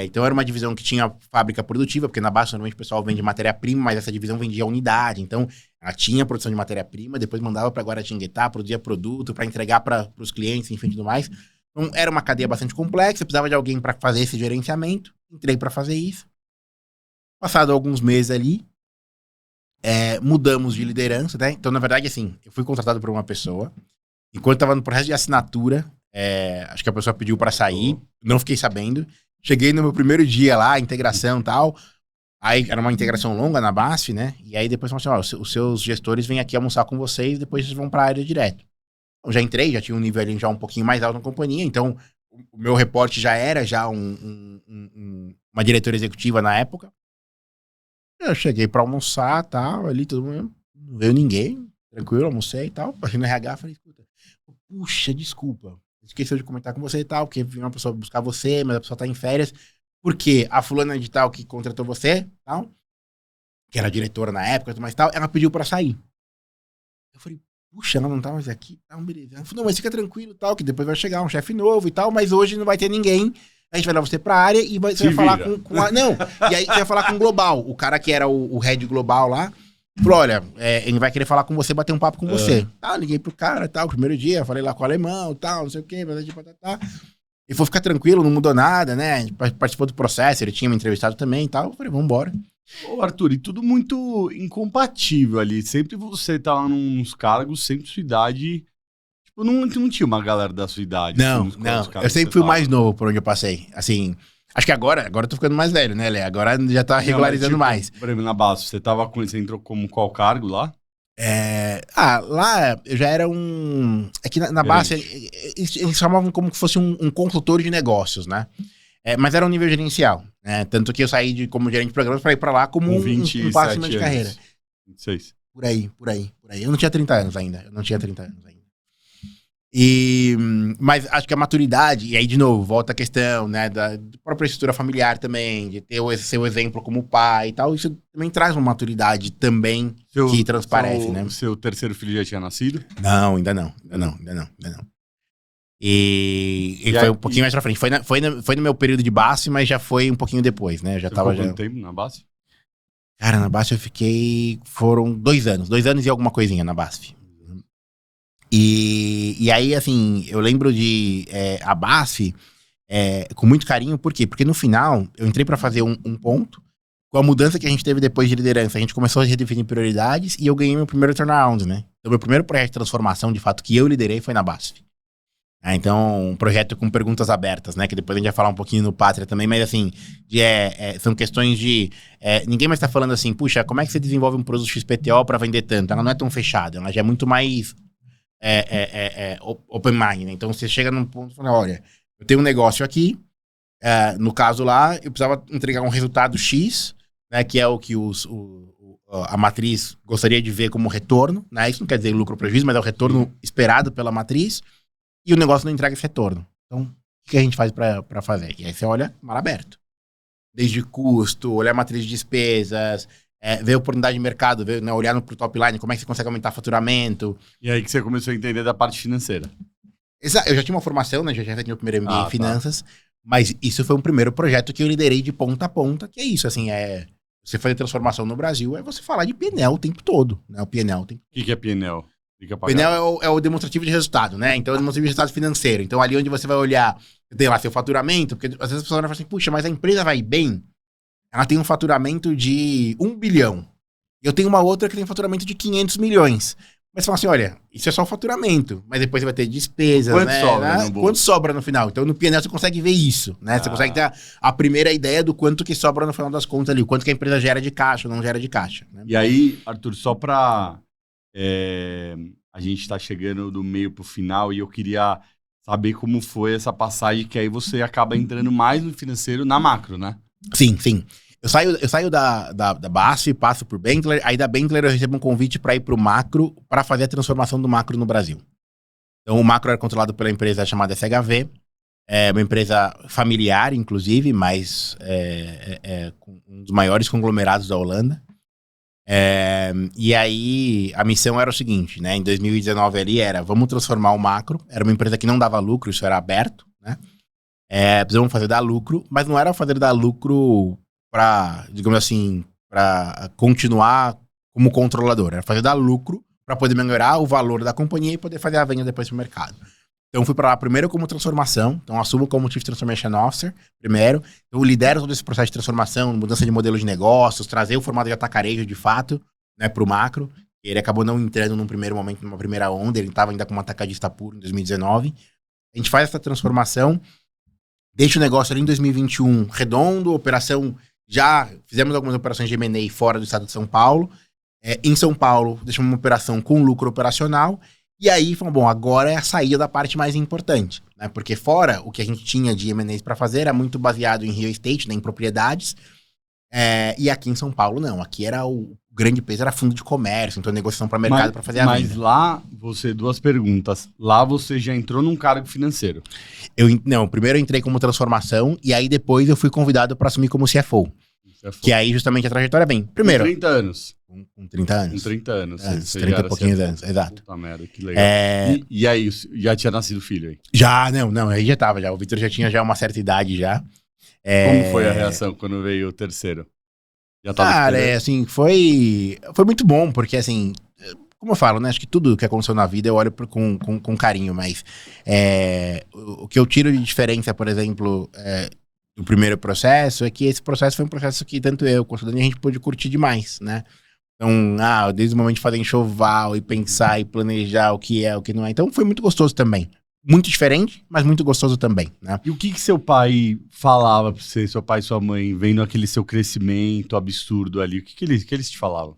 B: Então era uma divisão que tinha fábrica produtiva, porque na base normalmente o pessoal vende matéria-prima, mas essa divisão vendia unidade. Então ela tinha produção de matéria-prima, depois mandava para Guaratinguetá, produzia produto para entregar para os clientes, enfim, tudo mais. Então era uma cadeia bastante complexa, precisava de alguém para fazer esse gerenciamento. Entrei para fazer isso. Passado alguns meses ali, mudamos de liderança, né? Então, na verdade, assim, eu fui contratado por uma pessoa. Enquanto estava no processo de assinatura, acho que a pessoa pediu para sair, não fiquei sabendo. Cheguei no meu primeiro dia lá, integração e tal. Aí era uma integração longa na BASF, né? E aí depois falaram assim, os seus gestores vêm aqui almoçar com vocês, depois vocês vão para a área direto. Eu já entrei, já tinha um nível ali já um pouquinho mais alto na companhia, então o meu reporte já era uma diretora executiva na época. Eu cheguei pra almoçar, tal, ali, todo mundo, não veio ninguém, tranquilo, almocei e tal, passei no RH, falei, escuta, puxa, desculpa, esqueceu de comentar com você e tal, porque veio uma pessoa buscar você, mas a pessoa tá em férias, porque a fulana de tal que contratou você, tal, que era diretora na época, mas tal, ela pediu pra sair. Eu falei, puxa, ela não tá mais aqui, tá, beleza. Ela falou, não, mas fica tranquilo, tal, que depois vai chegar um chefe novo e tal, mas hoje não vai ter ninguém. A gente vai levar você pra área e você vai falar não, e aí você vai falar com o Global. O cara que era o head global lá, falou, olha, ele vai querer falar com você, bater um papo com você. Tá, liguei pro cara, tal, primeiro dia, falei lá com o alemão, tal, não sei o quê, tá. Ele falou, fica tranquilo, não mudou nada, né? A gente participou do processo, ele tinha me entrevistado também e tal. Eu falei, vambora.
A: Ô, Arthur, e tudo muito incompatível ali. Sempre você tá lá nos cargos, sempre sua idade. Tipo, não tinha uma galera da sua idade.
B: Não,
A: assim,
B: não. Eu sempre fui o mais novo por onde eu passei. Assim, acho que agora eu tô ficando mais velho, né, Lé? Agora já tá regularizando mais.
A: Por exemplo, na base, você entrou como qual cargo lá?
B: Lá eu já era um... É que na base, eles chamavam como que fosse um consultor de negócios, né? Mas era um nível gerencial, né? Tanto que eu saí como gerente de programas para ir para lá como um passo de carreira.
A: 26.
B: Por aí. Eu não tinha 30 anos ainda. Mas acho que a maturidade, e aí de novo, volta a questão, né, da própria estrutura familiar também, de ter seu exemplo como pai e tal, isso também traz uma maturidade também que transparece, né?
A: O seu terceiro filho já tinha nascido?
B: Não, ainda não. E foi um pouquinho mais pra frente. Foi no meu período de base, mas já foi um pouquinho depois, né?
A: Quanto tempo na base?
B: Cara, na BASF eu fiquei... Foram 2 anos. 2 anos e alguma coisinha na BASF. E aí, assim, eu lembro de a BASF com muito carinho. Por quê? Porque no final, eu entrei pra fazer um ponto. Com a mudança que a gente teve depois de liderança, a gente começou a redefinir prioridades e eu ganhei meu primeiro turnaround, né? Então, meu primeiro projeto de transformação, de fato, que eu liderei foi na BASF. Então, um projeto com perguntas abertas, né? Que depois a gente vai falar um pouquinho no Pátria também, mas assim, são questões de... ninguém mais tá falando assim, puxa, como é que você desenvolve um produto XPTO para vender tanto? Ela não é tão fechada, ela já é muito mais open mind, né? Então, você chega num ponto e fala, olha, eu tenho um negócio aqui, no caso lá, eu precisava entregar um resultado X, né? Que é o que a matriz gostaria de ver como retorno, né? Isso não quer dizer lucro ou prejuízo, mas é o retorno esperado pela matriz. E o negócio não entrega esse retorno. Então, o que a gente faz pra fazer? E aí você olha, mar aberto. Desde custo, olhar a matriz de despesas, ver a oportunidade de mercado, ver, né, olhar pro top line, como é que você consegue aumentar faturamento.
A: E aí que você começou a entender da parte financeira.
B: Exato. Eu já tinha uma formação, né? Já tinha meu primeiro MBA em finanças. Mas isso foi um primeiro projeto que eu liderei de ponta a ponta, que é isso, assim, você fazer transformação no Brasil, é você falar de P&L o tempo todo, né? O P&L o tempo todo.
A: O que é P&L?
B: O P&L é o demonstrativo de resultado, né? Então, é o demonstrativo de resultado financeiro. Então, ali onde você vai olhar, tem lá seu faturamento, porque às vezes as pessoas falam assim, puxa, mas a empresa vai bem, ela tem um faturamento de 1 bilhão. Eu tenho uma outra que tem um faturamento de 500 milhões. Mas você fala assim, olha, isso é só o faturamento, mas depois você vai ter despesas,
A: quanto
B: né?
A: Sobra
B: quanto sobra no final? Então, no P&L você consegue ver isso, né? Você consegue ter a primeira ideia do quanto que sobra no final das contas ali, o quanto que a empresa gera de caixa ou não gera de caixa. Né?
A: E aí, Arthur, só pra... a gente tá chegando do meio pro final e eu queria saber como foi essa passagem, que aí você acaba entrando mais no financeiro na macro, né?
B: Sim. Eu saio da BASF, passo por Benteler, aí da Benteler eu recebo um convite para ir pro macro, para fazer a transformação do macro no Brasil. Então o macro era controlado pela empresa chamada SHV, uma empresa familiar, inclusive, mas um dos maiores conglomerados da Holanda. E aí a missão era o seguinte, né? Em 2019 ali vamos transformar o macro. Era uma empresa que não dava lucro, isso era aberto, né? Precisamos fazer dar lucro, mas não era fazer dar lucro para, digamos assim, para continuar como controlador. Era fazer dar lucro para poder melhorar o valor da companhia e poder fazer a venda depois pro mercado. Então fui para lá primeiro como transformação, então assumo como Chief Transformation Officer primeiro. Eu lidero todo esse processo de transformação, mudança de modelo de negócios, trazer o formato de atacarejo de fato, né, pro macro. Ele acabou não entrando num primeiro momento, numa primeira onda, ele estava ainda como atacadista puro em 2019. A gente faz essa transformação, deixa o negócio ali em 2021 redondo, operação, já fizemos algumas operações de M&A fora do estado de São Paulo. Em São Paulo, deixamos uma operação com lucro operacional. E aí, falou, bom, agora é a saída da parte mais importante, né? Porque fora o que a gente tinha de M&As para fazer era muito baseado em real estate, né, em propriedades. E aqui em São Paulo, não. Aqui era o grande peso, era fundo de comércio, então negociação para mercado para fazer a venda.
A: Mas lá, duas perguntas. Lá você já entrou num cargo financeiro?
B: Não, primeiro eu entrei como transformação e aí depois eu fui convidado para assumir como CFO. Que aí justamente a trajetória vem. Primeiro.
A: Com 30 anos.
B: Com 30 anos.
A: Com 30 anos.
B: Você 30 e pouquinhos anos, exato.
A: Puta merda, que legal. E aí, já tinha nascido filho aí?
B: Já, não, aí já tava, já. O Vitor já tinha já uma certa idade já.
A: Como foi a reação quando veio o terceiro? Já tava
B: Cara, assim, foi muito bom, porque assim, como eu falo, né, acho que tudo que aconteceu na vida eu olho com carinho, mas o que eu tiro de diferença, por exemplo, do primeiro processo, é que esse processo foi um processo que tanto eu quanto o Dani a gente pôde curtir demais, né? Então, desde o momento de fazer enxoval e pensar e planejar o que é, o que não é. Então foi muito gostoso também. Muito diferente, mas muito gostoso também, né?
A: E o que seu pai falava pra você, seu pai e sua mãe, vendo aquele seu crescimento absurdo ali? O que eles te falavam?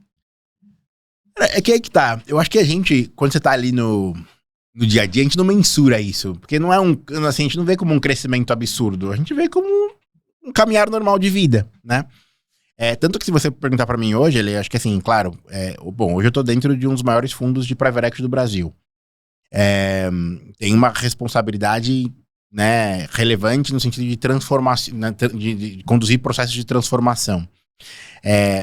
B: É que aí que tá. Eu acho que a gente, quando você tá ali no dia a dia, a gente não mensura isso. Porque não é assim, a gente não vê como um crescimento absurdo. A gente vê como um caminhar normal de vida, né? Tanto que se você perguntar pra mim hoje, acho que assim, claro, bom, hoje eu tô dentro de um dos maiores fundos de private equity do Brasil. Tem uma responsabilidade, né, relevante no sentido de transformação, né, de conduzir processos de transformação.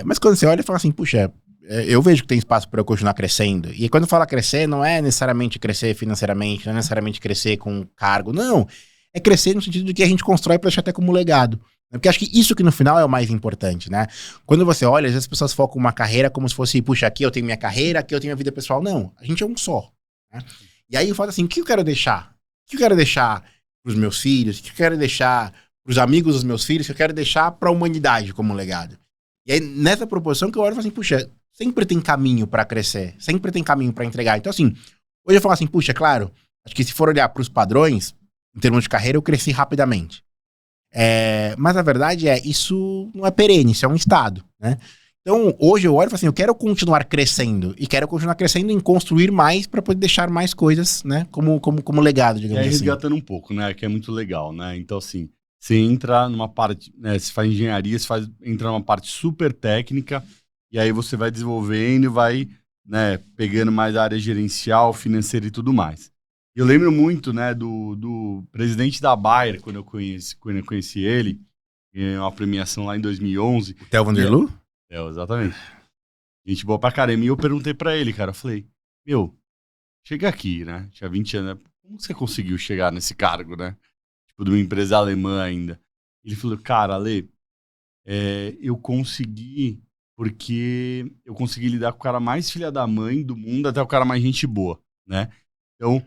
B: Mas quando você olha e fala assim, puxa, eu vejo que tem espaço para eu continuar crescendo. E quando fala crescer, não é necessariamente crescer financeiramente, não é necessariamente crescer com cargo, não. É crescer no sentido de que a gente constrói para deixar até como legado. Porque acho que isso que no final é o mais importante, né? Quando você olha, às vezes as pessoas focam uma carreira como se fosse, puxa, aqui eu tenho minha carreira, aqui eu tenho a vida pessoal. Não, a gente é um só, né? E aí eu falo assim, o que eu quero deixar? O que eu quero deixar pros meus filhos? O que eu quero deixar pros amigos dos meus filhos? O que eu quero deixar pra humanidade como legado? E aí, nessa proporção que eu olho e falo assim, puxa, sempre tem caminho pra crescer, sempre tem caminho pra entregar. Então assim, hoje eu falo assim, puxa, claro, acho que se for olhar pros padrões, em termos de carreira, eu cresci rapidamente. Mas a verdade isso não é perene, isso é um estado, né? Então, hoje eu olho e falo assim, eu quero continuar crescendo. E quero continuar crescendo em construir mais para poder deixar mais coisas, né? Como legado, digamos assim.
A: Resgatando um pouco, né? Que é muito legal, né? Então, assim, você entra numa parte, né? Você faz engenharia, entra numa parte super técnica, e aí você vai desenvolvendo e vai, né, pegando mais a área gerencial, financeira e tudo mais. Eu lembro muito, né, do presidente da Bayer, quando eu conheci ele, em uma premiação lá em 2011.
B: O Theo Vanderloo?
A: Exatamente. Gente boa pra caramba. E eu perguntei pra ele, cara, eu falei, chega aqui, né? Tinha 20 anos, né? Como você conseguiu chegar nesse cargo, né? Tipo, de uma empresa alemã ainda. Ele falou, cara, Ale, eu consegui porque eu consegui lidar com o cara mais filha da mãe do mundo até o cara mais gente boa, né? Então,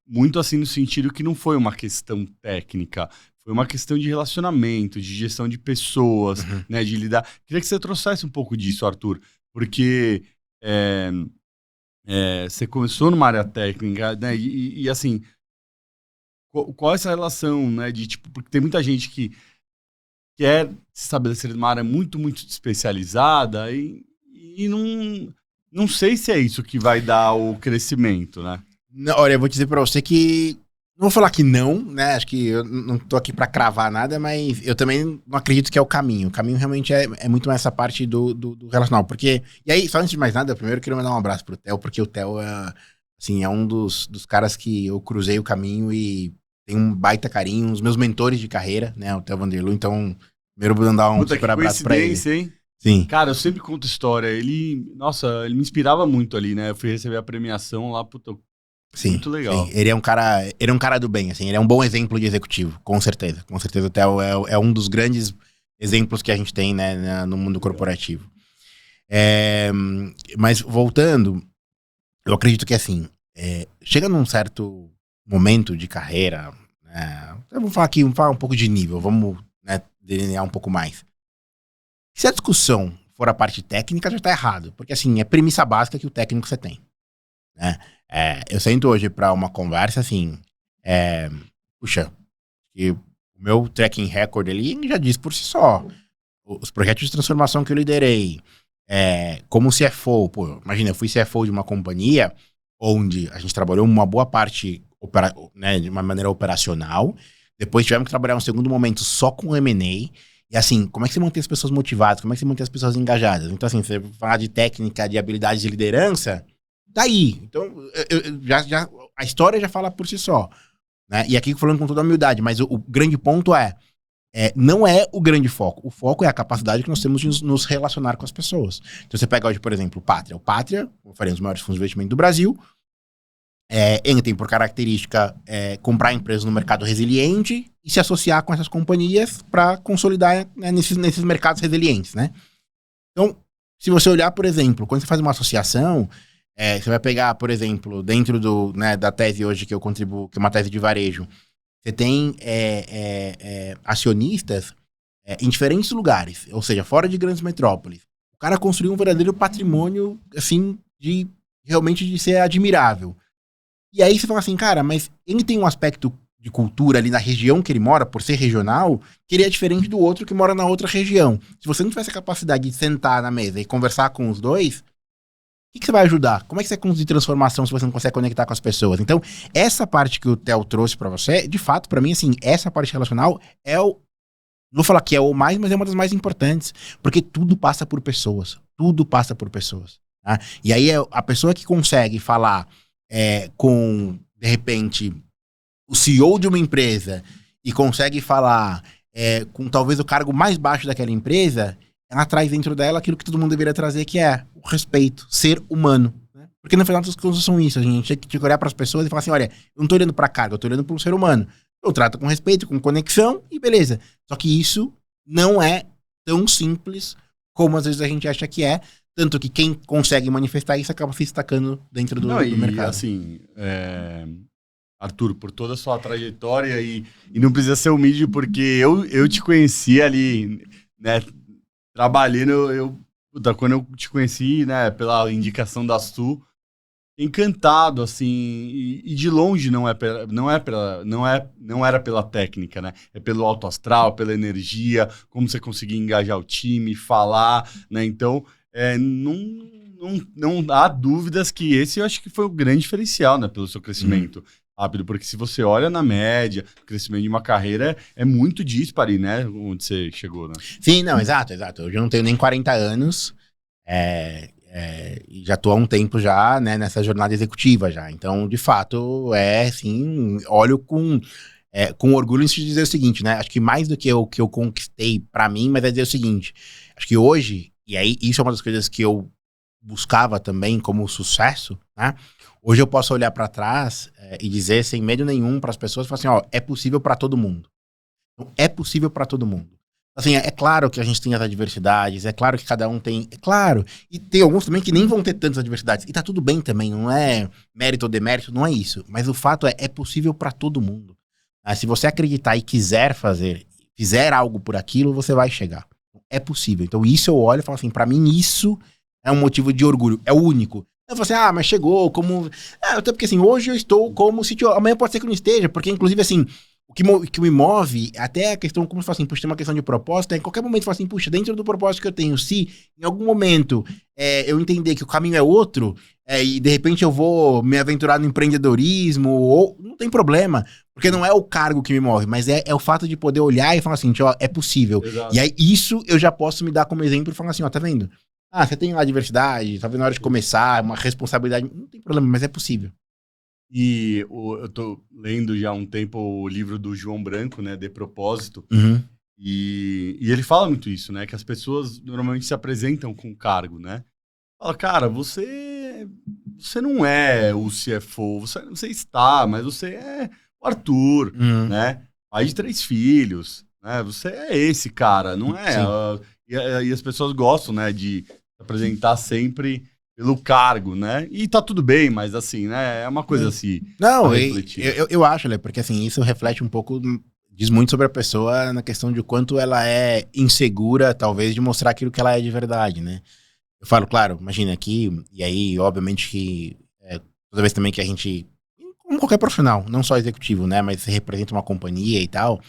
A: muito assim no sentido que não foi uma questão técnica, foi uma questão de relacionamento, de gestão de pessoas, né, de lidar. Queria que você trouxesse um pouco disso, Arthur, porque você começou numa área técnica, né, e assim, qual é essa relação, né, de tipo, porque tem muita gente que quer se estabelecer numa área muito, muito especializada e não sei se é isso que vai dar o crescimento, né?
B: Não, olha, eu vou dizer pra você que não vou falar que não, né? Acho que eu não tô aqui pra cravar nada, mas eu também não acredito que é o caminho. O caminho realmente é muito mais essa parte do relacional. Porque, e aí, só antes de mais nada, primeiro eu queria mandar um abraço pro Theo, porque o Theo é um dos caras que eu cruzei o caminho e tem um baita carinho, um dos meus mentores de carreira, né? O Theo Vanderloo. Então, primeiro eu vou mandar um super abraço pra ele.
A: Hein?
B: Sim.
A: Cara, eu sempre conto história. Ele me inspirava muito ali, né? Eu fui receber a premiação lá, puta.
B: Sim,
A: muito legal.
B: Sim. Ele é um cara do bem, assim, ele é um bom exemplo de executivo, com certeza. Com certeza o Theo é um dos grandes exemplos que a gente tem, né, no mundo corporativo. Mas voltando, eu acredito que assim, chega num certo momento de carreira, vamos falar um pouco de nível, vamos, né, delinear um pouco mais. Se a discussão for a parte técnica, já tá errado, porque assim, é premissa básica que o técnico você tem, né? Eu sento hoje pra uma conversa assim, puxa, que o meu tracking record ali já diz por si só. Os projetos de transformação que eu liderei, como CFO, pô, imagina, eu fui CFO de uma companhia onde a gente trabalhou uma boa parte, né, de uma maneira operacional. Depois tivemos que trabalhar um segundo momento só com o M&A. E assim, como é que você mantém as pessoas motivadas? Como é que você mantém as pessoas engajadas? Então assim, você falar de técnica, de habilidade de liderança, tá aí. Então, a história já fala por si só. Né? E aqui falando com toda a humildade, mas o grande ponto não é o grande foco. O foco é a capacidade que nós temos de nos relacionar com as pessoas. Então você pega hoje, por exemplo, o Pátria. O Pátria, como eu falei, um dos maiores fundos de investimento do Brasil, ele tem por característica comprar empresas no mercado resiliente e se associar com essas companhias para consolidar, né, nesses mercados resilientes, né? Então, se você olhar, por exemplo, quando você faz uma associação, você vai pegar, por exemplo, dentro da tese hoje que eu contribuo, que é uma tese de varejo, você tem acionistas em diferentes lugares, ou seja, fora de grandes metrópoles. O cara construiu um verdadeiro patrimônio, assim, realmente de ser admirável. E aí você fala assim, cara, mas ele tem um aspecto de cultura ali na região que ele mora, por ser regional, que ele é diferente do outro que mora na outra região. Se você não tivesse a capacidade de sentar na mesa e conversar com os dois, o que você vai ajudar? Como é que você conduz transformação se você não consegue conectar com as pessoas? Então, essa parte que o Theo trouxe pra você, de fato, pra mim, assim, essa parte relacional não vou falar que é o mais, mas é uma das mais importantes. Porque tudo passa por pessoas. Tudo passa por pessoas. Tá? E aí, a pessoa que consegue falar com, de repente, o CEO de uma empresa e consegue falar com talvez o cargo mais baixo daquela empresa, ela traz dentro dela aquilo que todo mundo deveria trazer, que é o respeito, ser humano. Né? Porque no final das contas são isso, a gente tem que olhar para as pessoas e falar assim, olha, eu não tô olhando para cargo, eu tô olhando para um ser humano. Eu trato com respeito, com conexão e beleza. Só que isso não é tão simples como às vezes a gente acha que é. Tanto que quem consegue manifestar isso acaba se destacando dentro do mercado.
A: Assim, Arthur, por toda a sua trajetória e não precisa ser humilde, porque eu te conheci ali, né, trabalhando, quando eu te conheci, né, pela indicação da Su, encantado, assim, e de longe não era pela técnica, né, é pelo alto astral, pela energia, como você conseguia engajar o time, falar, né, então... não há dúvidas que esse eu acho que foi o grande diferencial, né, pelo seu crescimento rápido, porque se você olha na média, o crescimento de uma carreira é muito dispare, né, onde você chegou, né?
B: Sim, não, exato. Hoje eu não tenho nem 40 anos, e já tô há um tempo já, né, nessa jornada executiva já, então, de fato, assim, olho com orgulho em dizer o seguinte, né, acho que mais do que o que eu conquistei pra mim, mas é dizer o seguinte, acho que hoje, e aí isso é uma das coisas que eu buscava também como sucesso, né? Hoje eu posso olhar para trás e dizer sem medo nenhum para as pessoas, falar assim, ó, é possível para todo mundo. Então, é possível para todo mundo. Assim, é claro que a gente tem as adversidades, é claro que cada um tem, é claro, e tem alguns também que nem vão ter tantas adversidades, e tá tudo bem também, não é mérito ou demérito, não é isso, mas o fato é possível para todo mundo. Se você acreditar e fizer algo por aquilo, você vai chegar. É possível. Então isso eu olho e falo assim, pra mim isso é um motivo de orgulho, é o único. Eu falo assim, mas chegou como... até porque assim, hoje eu estou como CTO, amanhã pode ser que eu não esteja, porque inclusive assim, o que me move, até a questão, como se fala assim, puxa, tem uma questão de propósito, em qualquer momento eu falo assim, puxa, dentro do propósito que eu tenho, se em algum momento eu entender que o caminho é outro, e de repente eu vou me aventurar no empreendedorismo, ou não tem problema, porque não é o cargo que me move, mas é o fato de poder olhar e falar assim, ó, é possível. Exato. E aí isso eu já posso me dar como exemplo e falar assim, ó, tá vendo? Você tem lá diversidade, tá vendo na hora de começar, uma responsabilidade, não tem problema, mas é possível.
A: E eu tô lendo já há um tempo o livro do João Branco, né, De Propósito, e ele fala muito isso, né, que as pessoas normalmente se apresentam com cargo, né? Fala, cara, você não é o CFO, você está, mas você é o Arthur, né? Pai de 3 filhos, né? Você é esse cara, não é? E as pessoas gostam, né, de se apresentar sempre pelo cargo, né? E tá tudo bem, mas assim, né? É uma coisa assim.
B: Não, eu acho, Lê, porque assim, isso reflete um pouco, diz muito sobre a pessoa na questão de quanto ela é insegura, talvez, de mostrar aquilo que ela é de verdade, né? Eu falo, claro, imagina aqui, e aí, obviamente que toda vez também que a gente, como qualquer profissional, não só executivo, né? Mas você representa uma companhia e tal,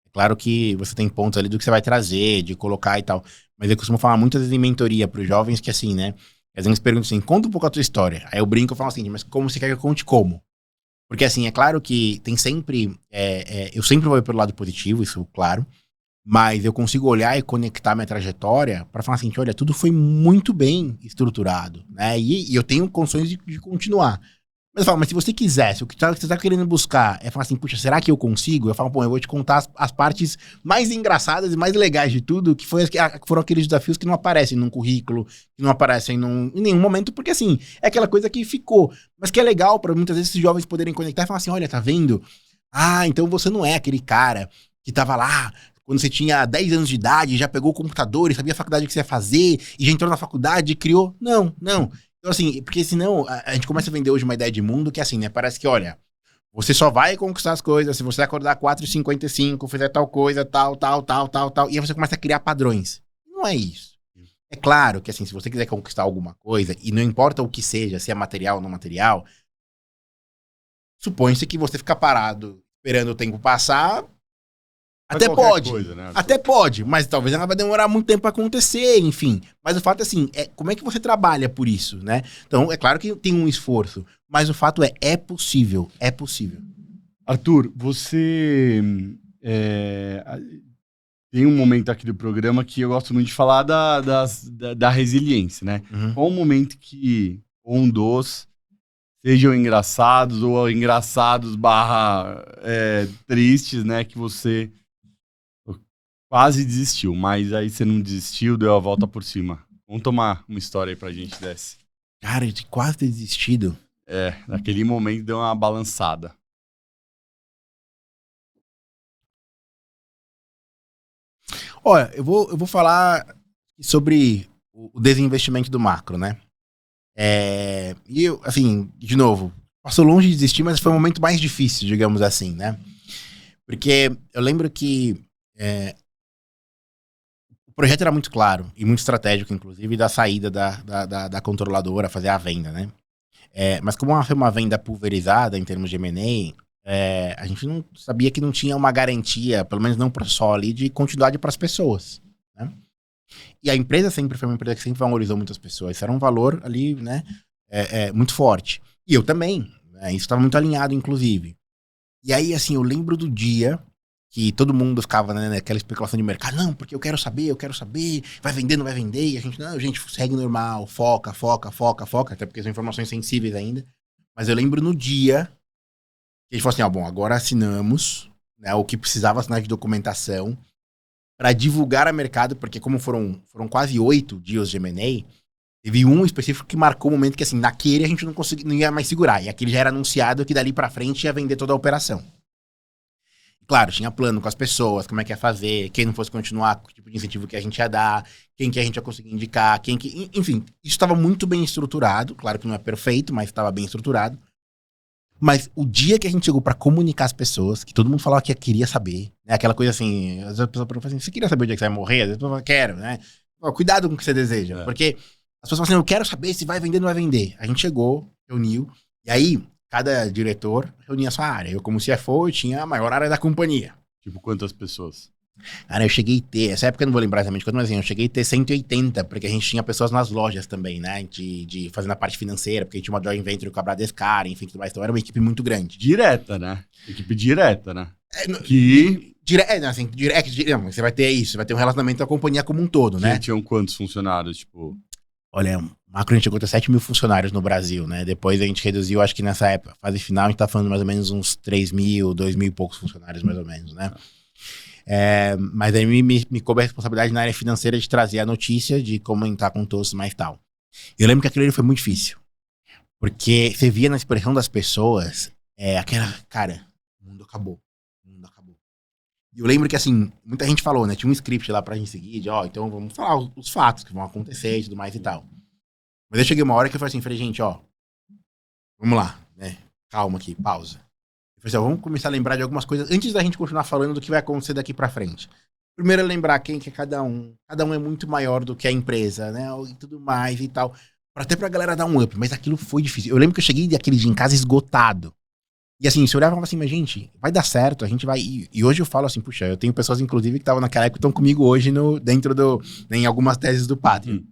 B: é claro que você tem pontos ali do que você vai trazer, de colocar e tal. Mas eu costumo falar muitas vezes em mentoria para os jovens que assim, né? Às vezes perguntam assim, conta um pouco a tua história. Aí eu brinco e falo assim, mas como você quer que eu conte como? Porque assim, é claro que tem sempre... eu sempre vou pelo lado positivo, isso claro. Mas eu consigo olhar e conectar minha trajetória para falar assim, olha, tudo foi muito bem estruturado, né? E eu tenho condições de continuar. Mas eu falo, mas se você quisesse, o que você tá querendo buscar é falar assim, puxa, será que eu consigo? Eu falo, pô, eu vou te contar as partes mais engraçadas e mais legais de tudo, que foram aqueles desafios que não aparecem num currículo, que não aparecem em nenhum momento, porque assim, é aquela coisa que ficou, mas que é legal para muitas vezes esses jovens poderem conectar e falar assim, olha, tá vendo? Ah, então você não é aquele cara que tava lá quando você tinha 10 anos de idade, já pegou o computador e sabia a faculdade que você ia fazer, e já entrou na faculdade e criou. Não, não. Então, assim, porque senão a gente começa a vender hoje uma ideia de mundo que, assim, né? Parece que, olha, você só vai conquistar as coisas se você acordar 4h55, fizer tal coisa, tal, e aí você começa a criar padrões. Não é isso. É claro que, assim, se você quiser conquistar alguma coisa, e não importa o que seja, se é material ou não material, supõe-se que você fica parado esperando o tempo passar. Até pode,
A: coisa, né?
B: até pode, mas talvez ela vai demorar muito tempo pra acontecer, enfim. Mas o fato é assim, como é que você trabalha por isso, né? Então, é claro que tem um esforço, mas o fato é possível, é possível.
A: Arthur, você tem um momento aqui do programa que eu gosto muito de falar da resiliência, né?
B: Uhum.
A: Qual o momento que um dos sejam engraçados ou engraçados barra tristes, né? Que você quase desistiu, mas aí você não desistiu, deu a volta por cima. Vamos tomar uma história aí pra gente desse.
B: Cara, eu tinha quase ter desistido.
A: Naquele momento deu uma balançada.
B: Olha, eu vou falar sobre o desinvestimento do macro, né? E eu, assim, de novo, passou longe de desistir, mas foi o momento mais difícil, digamos assim, né? Porque eu lembro que o projeto era muito claro e muito estratégico, inclusive, da saída da controladora, fazer a venda, né? Mas como foi uma venda pulverizada em termos de M&A, a gente não sabia que não tinha uma garantia, pelo menos não só ali, de continuidade para as pessoas, né? E a empresa sempre foi uma empresa que sempre valorizou muitas pessoas. Isso era um valor ali, né, muito forte. E eu também, né, isso estava muito alinhado, inclusive. E aí, assim, eu lembro do dia que todo mundo ficava, né, naquela especulação de mercado. Não, porque eu quero saber, vai vender, não vai vender. E a gente, não, gente, segue normal, foca, até porque são informações sensíveis ainda. Mas eu lembro no dia que a gente falou assim, bom, agora assinamos, né, o que precisava assinar de documentação para divulgar a mercado, porque como foram quase 8 dias de M&A, teve um específico que marcou o momento que, assim, naquele a gente não ia mais segurar. E aquele já era anunciado que dali pra frente ia vender toda a operação. Claro, tinha plano com as pessoas, como é que ia fazer, quem não fosse continuar, que tipo de incentivo que a gente ia dar, quem que a gente ia conseguir indicar, enfim, isso estava muito bem estruturado. Claro que não é perfeito, mas estava bem estruturado. Mas o dia que a gente chegou pra comunicar as pessoas, que todo mundo falava que queria saber, né? Aquela coisa assim, às vezes a pessoa pergunta assim, você queria saber o dia que você vai morrer? Às vezes a pessoa fala, quero, né? Cuidado com o que você deseja, porque as pessoas falam assim, eu quero saber se vai vender ou não vai vender. A gente chegou, reuniu, e aí cada diretor reunia a sua área. Eu, como CFO, eu tinha a maior área da companhia.
A: Tipo, quantas pessoas?
B: Cara, eu cheguei a ter, essa época eu não vou lembrar exatamente quanto, mas assim, eu cheguei a ter 180, porque a gente tinha pessoas nas lojas também, né, de fazendo a parte financeira, porque a gente tinha uma joint venture com a Bradescar, enfim, tudo mais, então era uma equipe muito grande.
A: Direta, né? Equipe direta, né?
B: Você vai ter isso, você vai ter um relacionamento da companhia como um todo, né?
A: Tinham quantos funcionários, tipo...
B: Olha, o Macro a gente chegou a ter 7 mil funcionários no Brasil, né? Depois a gente reduziu, acho que nessa época, fase final, a gente tá falando mais ou menos uns 3 mil, 2 mil e poucos funcionários, mais ou menos, né? Mas aí me coube a responsabilidade na área financeira de trazer a notícia, de comentar com todos, mais tal. Eu lembro que aquilo ali foi muito difícil. Porque você via na expressão das pessoas, aquela, cara, o mundo acabou. E eu lembro que, assim, muita gente falou, né? Tinha um script lá pra gente seguir, então vamos falar os fatos que vão acontecer e tudo mais e tal. Mas eu cheguei uma hora que eu falei, gente, vamos lá, né? Calma aqui, pausa. Eu falei vamos começar a lembrar de algumas coisas antes da gente continuar falando do que vai acontecer daqui pra frente. Primeiro é lembrar quem que é cada um. Cada um é muito maior do que a empresa, né? E tudo mais e tal. Até pra galera dar um up. Mas aquilo foi difícil. Eu lembro que eu cheguei daquele dia em casa esgotado. E assim, você olhava e falava assim, mas gente, vai dar certo, a gente vai... E hoje eu falo assim, puxa, eu tenho pessoas, inclusive, que estavam naquela época, que estão comigo hoje em algumas teses do Patreon.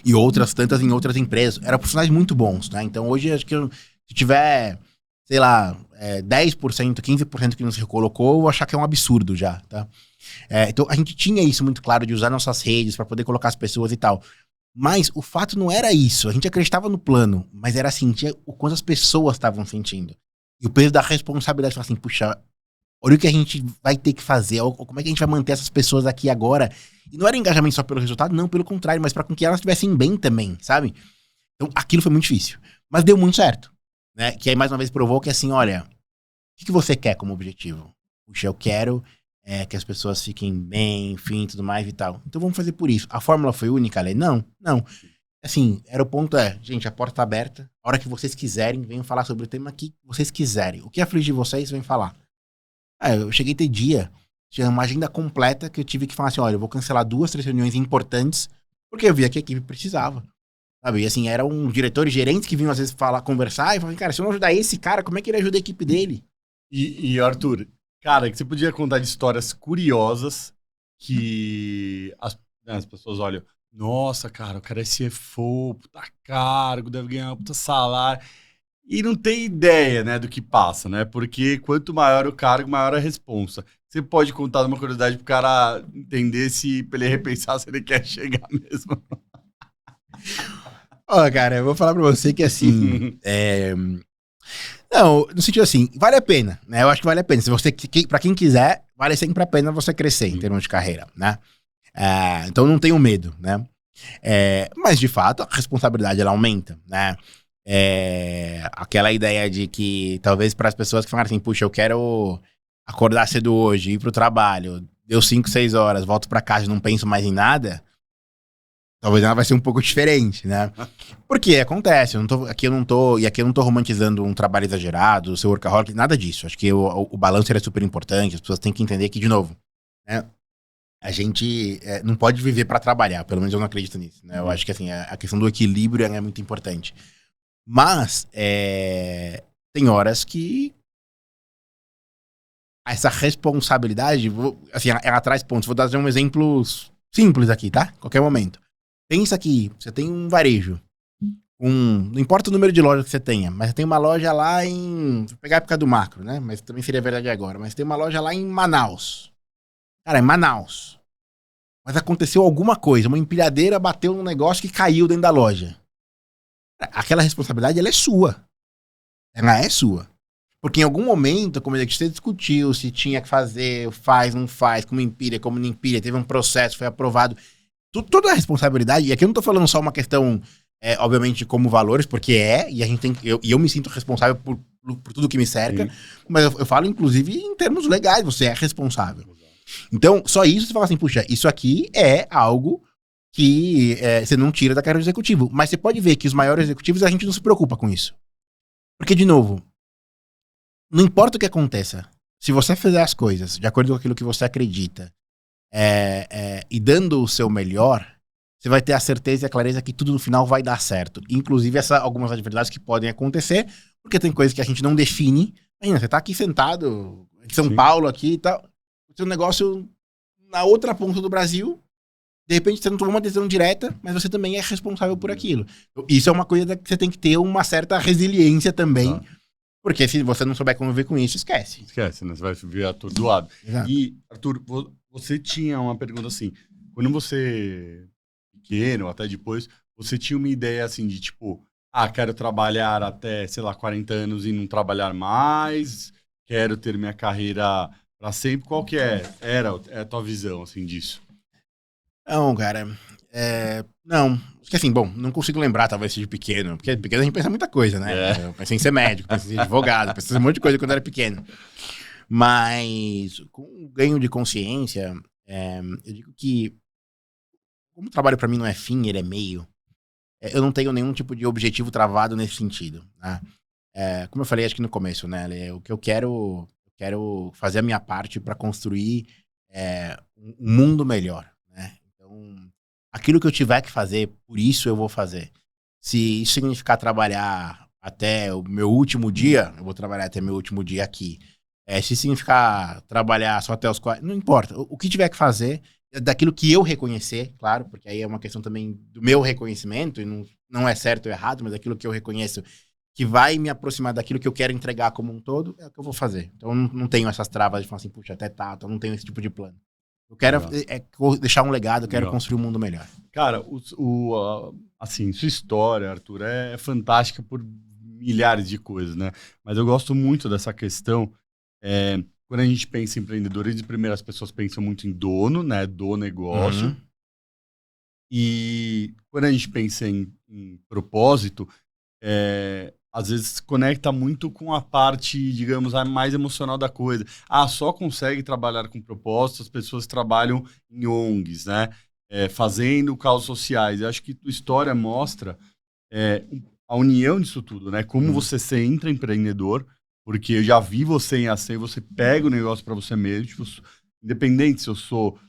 B: E outras tantas em outras empresas. Eram profissionais muito bons, né? Então hoje acho que se tiver, sei lá, 10%, 15% que não se recolocou, eu vou achar que é um absurdo já, tá? Então a gente tinha isso muito claro de usar nossas redes para poder colocar as pessoas e tal. Mas o fato não era isso. A gente acreditava no plano, mas era sentir o quanto as pessoas estavam sentindo. E o peso da responsabilidade, falar assim, puxa, olha o que a gente vai ter que fazer, ou como é que a gente vai manter essas pessoas aqui agora. E não era engajamento só pelo resultado, não, pelo contrário, mas para que elas estivessem bem também, sabe? Então aquilo foi muito difícil. Mas deu muito certo, né? Que aí mais uma vez provou que assim, olha, o que você quer como objetivo? Puxa, eu quero que as pessoas fiquem bem, enfim, tudo mais e tal. Então vamos fazer por isso. A fórmula foi única, Ale? Não. Assim, era o ponto gente, a porta tá aberta. A hora que vocês quiserem, venham falar sobre o tema que vocês quiserem. O que aflige vocês, vem falar. Eu cheguei a ter dia, tinha uma agenda completa que eu tive que falar assim, olha, eu vou cancelar 2, 3 reuniões importantes, porque eu via que a equipe precisava. Sabe? E assim, era um diretor e gerente que vinham às vezes conversar e falavam, cara, se eu não ajudar esse cara, como é que ele ajuda a equipe dele?
A: E Arthur, cara, que você podia contar de histórias curiosas que as pessoas olham, nossa, cara, o cara é CFO, puta cargo, deve ganhar um puta salário. E não tem ideia, né, do que passa, né? Porque quanto maior o cargo, maior a responsa. Você pode contar uma curiosidade pro cara entender pra ele repensar se ele quer chegar mesmo.
B: Cara, eu vou falar pra você que assim... Não, no sentido assim, vale a pena, né? Eu acho que vale a pena. Se você, pra quem quiser, vale sempre a pena você crescer em termos de carreira, né? Então não tenho medo, né? Mas de fato, a responsabilidade ela aumenta, né? Aquela ideia de que talvez para as pessoas que falam assim, puxa, eu quero acordar cedo hoje, ir pro trabalho, deu 5, 6 horas, volto pra casa e não penso mais em nada, talvez ela vai ser um pouco diferente, né? Porque acontece, aqui eu não tô romantizando um trabalho exagerado, o seu workaholic, nada disso. Acho que o balanço é super importante, as pessoas têm que entender que, de novo, né? A gente não pode viver para trabalhar, pelo menos eu não acredito nisso, né? Eu acho que assim, a questão do equilíbrio é muito importante. Mas tem horas que essa responsabilidade, assim, ela traz pontos. Vou dar um exemplo simples aqui, tá? Qualquer momento. Pensa que você tem um varejo. Não importa o número de lojas que você tenha, mas você tem uma loja lá vou pegar a época do macro, né? Mas também seria verdade agora. Mas tem uma loja lá em Manaus. Cara, em Manaus. Mas aconteceu alguma coisa. Uma empilhadeira bateu num negócio que caiu dentro da loja. Aquela responsabilidade, ela é sua. Ela é sua. Porque em algum momento, como você discutiu se tinha que fazer, faz, não faz, como empilha, como não empilha, teve um processo, foi aprovado. Toda a responsabilidade, e aqui eu não tô falando só uma questão, obviamente, como valores, porque e a gente tem, eu me sinto responsável por tudo que me cerca, mas eu falo, inclusive, em termos legais, você é responsável. Então, só isso você fala assim, puxa, isso aqui é algo que você não tira da carreira do executivo. Mas você pode ver que os maiores executivos, a gente não se preocupa com isso. Porque, de novo, não importa o que aconteça, se você fizer as coisas de acordo com aquilo que você acredita, e dando o seu melhor, você vai ter a certeza e a clareza que tudo no final vai dar certo. Inclusive algumas adversidades que podem acontecer, porque tem coisas que a gente não define. Ainda, você tá aqui sentado, em São Paulo aqui e tal, o seu negócio na outra ponta do Brasil, de repente você não tomou uma decisão direta, mas você também é responsável por aquilo. Isso é uma coisa que você tem que ter uma certa resiliência também, porque se você não souber conviver com isso, esquece.
A: Esquece, né? Você vai vir atordoado.
B: Exato.
A: E, Arthur, você tinha uma pergunta assim, quando você, pequeno, até depois, você tinha uma ideia assim de tipo, quero trabalhar até, sei lá, 40 anos e não trabalhar mais, quero ter minha carreira para sempre. Qual que era a tua visão, assim, disso?
B: Não, cara, não, porque assim, bom, não consigo lembrar, talvez seja pequeno, porque pequeno a gente pensa muita coisa, né? Eu pensei em ser médico, pensei em ser advogado, pensei em um monte de coisa quando eu era pequeno. Mas, com o ganho de consciência, eu digo que, como o trabalho pra mim não é fim, ele é meio, eu não tenho nenhum tipo de objetivo travado nesse sentido, né? Como eu falei, acho que no começo, né? O que eu quero fazer a minha parte pra construir um mundo melhor, né? Então, aquilo que eu tiver que fazer, por isso eu vou fazer. Se isso significar trabalhar até o meu último dia, eu vou trabalhar até meu último dia aqui. Se significar trabalhar só até os 40, não importa. O que tiver que fazer, daquilo que eu reconhecer, claro, porque aí é uma questão também do meu reconhecimento, e não é certo ou errado, mas daquilo que eu reconheço que vai me aproximar daquilo que eu quero entregar como um todo, é o que eu vou fazer. Então eu não tenho essas travas de falar assim, puxa, até tá, eu não tenho esse tipo de plano. Eu quero deixar um legado, eu quero construir um mundo melhor.
A: Cara, assim, sua história, Arthur, é fantástica por milhares de coisas, né? Mas eu gosto muito dessa questão. Quando a gente pensa em empreendedorismo, primeiro as pessoas pensam muito em dono, né? Do negócio.
B: Uhum.
A: E quando a gente pensa em propósito, às vezes conecta muito com a parte, digamos, a mais emocional da coisa. Só consegue trabalhar com propósito as pessoas que trabalham em ONGs, né? Fazendo causas sociais. Eu acho que tua história mostra a união disso tudo, né? Como você ser intraempreendedor, porque eu já vi você em ação, você pega o negócio para você mesmo, tipo, independente se eu sou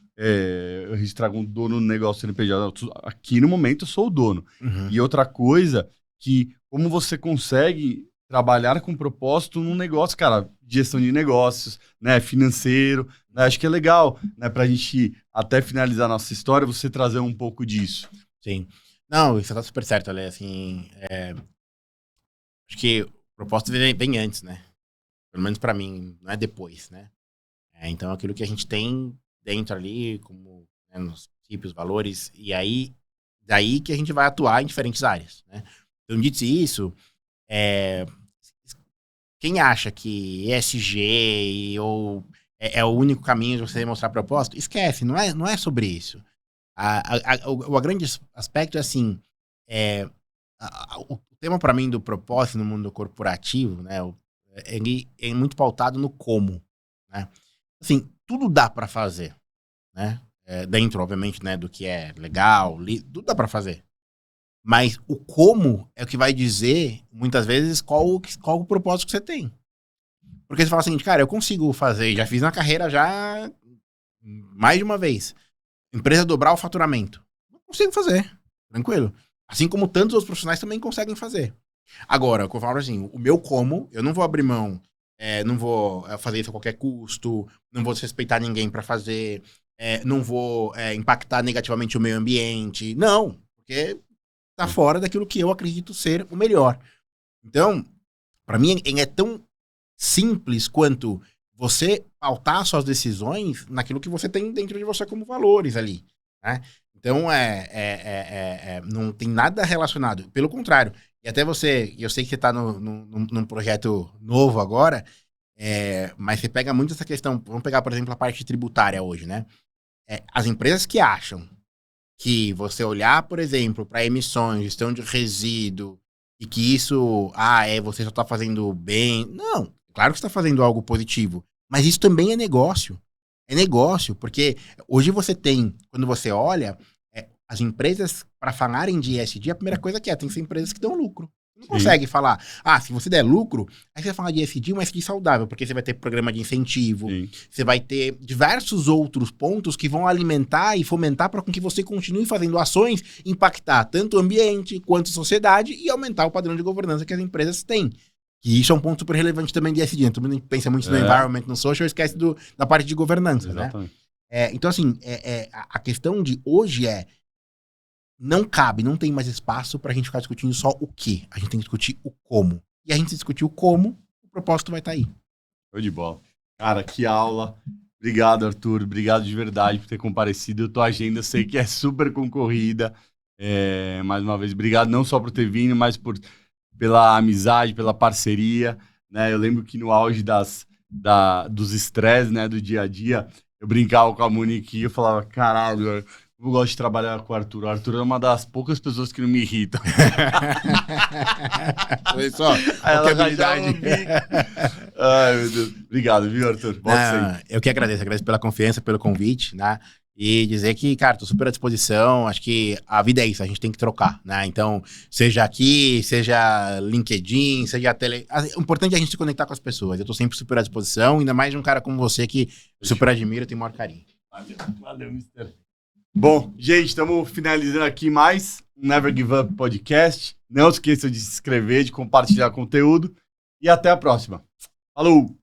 A: registrar um dono no negócio CNPJ, aqui no momento eu sou o dono.
B: Uhum.
A: E outra coisa, que como você consegue trabalhar com propósito num negócio, cara, gestão de negócios, né, financeiro, né, acho que é legal, né, pra gente até finalizar nossa história, você trazer um pouco disso.
B: Sim. Não, isso tá super certo, Ale, assim, acho que o propósito vem antes, né, pelo menos pra mim, não é depois, né, então aquilo que a gente tem dentro ali, como nos princípios, valores, e aí, daí que a gente vai atuar em diferentes áreas, né. Então, dito isso, quem acha que ESG ou é o único caminho de você demonstrar propósito, esquece, não é sobre isso. O grande aspecto é assim, o tema para mim do propósito no mundo corporativo, né, ele é muito pautado no como, né? Assim, tudo dá para fazer, né? Dentro, obviamente, né, do que é legal, tudo dá para fazer. Mas o como é o que vai dizer, muitas vezes, qual o propósito que você tem. Porque você fala assim, cara, eu consigo fazer, já fiz na carreira já mais de uma vez. Empresa dobrar o faturamento. Eu consigo fazer, tranquilo. Assim como tantos outros profissionais também conseguem fazer. Agora, eu falo assim, o meu como, eu não vou abrir mão, não vou fazer isso a qualquer custo, não vou desrespeitar ninguém para fazer, não vou impactar negativamente o meio ambiente. Não, porque tá fora daquilo que eu acredito ser o melhor. Então, para mim, é tão simples quanto você pautar suas decisões naquilo que você tem dentro de você como valores ali, né? Então, não tem nada relacionado. Pelo contrário. E até você, eu sei que você está num projeto novo agora, mas você pega muito essa questão. Vamos pegar, por exemplo, a parte tributária hoje, né? As empresas que acham que você olhar, por exemplo, para emissões, gestão de resíduo, e que isso, você só está fazendo bem. Não, claro que você está fazendo algo positivo, mas isso também é negócio. É negócio, porque hoje você tem, quando você olha, as empresas, para falarem de ESG, a primeira coisa que tem que ser empresas que dão lucro. Você não consegue falar, se você der lucro, aí você vai falar de ESG, um ESG saudável, porque você vai ter programa de incentivo, você vai ter diversos outros pontos que vão alimentar e fomentar para que você continue fazendo ações, impactar tanto o ambiente quanto a sociedade e aumentar o padrão de governança que as empresas têm. E isso é um ponto super relevante também de ESG. Todo mundo pensa muito no environment, no social, esquece da parte de governança, exatamente, né? Então, assim, a questão de hoje não cabe, não tem mais espaço pra gente ficar discutindo só o que. A gente tem que discutir o como. E a gente discutir o como, o propósito vai estar aí.
A: Show de bola. Cara, que aula. Obrigado, Arthur. Obrigado de verdade por ter comparecido. Tua agenda eu sei que é super concorrida. Mais uma vez, obrigado não só por ter vindo, mas pela amizade, pela parceria. Né? Eu lembro que no auge dos estresses, né, do dia a dia, eu brincava com a Monique e eu falava, caralho, eu gosto de trabalhar com o Arthur. O Arthur é uma das poucas pessoas que não me irritam.
B: Foi só. Qualquer habilidade.
A: Ai, meu Deus. Obrigado, viu, Arthur?
B: Eu que agradeço pela confiança, pelo convite, né? E dizer que, cara, tô super à disposição. Acho que a vida é isso, a gente tem que trocar, né? Então, seja aqui, seja LinkedIn, seja tele. O importante é a gente se conectar com as pessoas. Eu tô sempre super à disposição, ainda mais de um cara como você que eu super admiro e tenho o maior carinho.
A: Valeu, mister. Bom, gente, estamos finalizando aqui mais um Never Give Up Podcast. Não esqueçam de se inscrever, de compartilhar conteúdo. E até a próxima. Falou!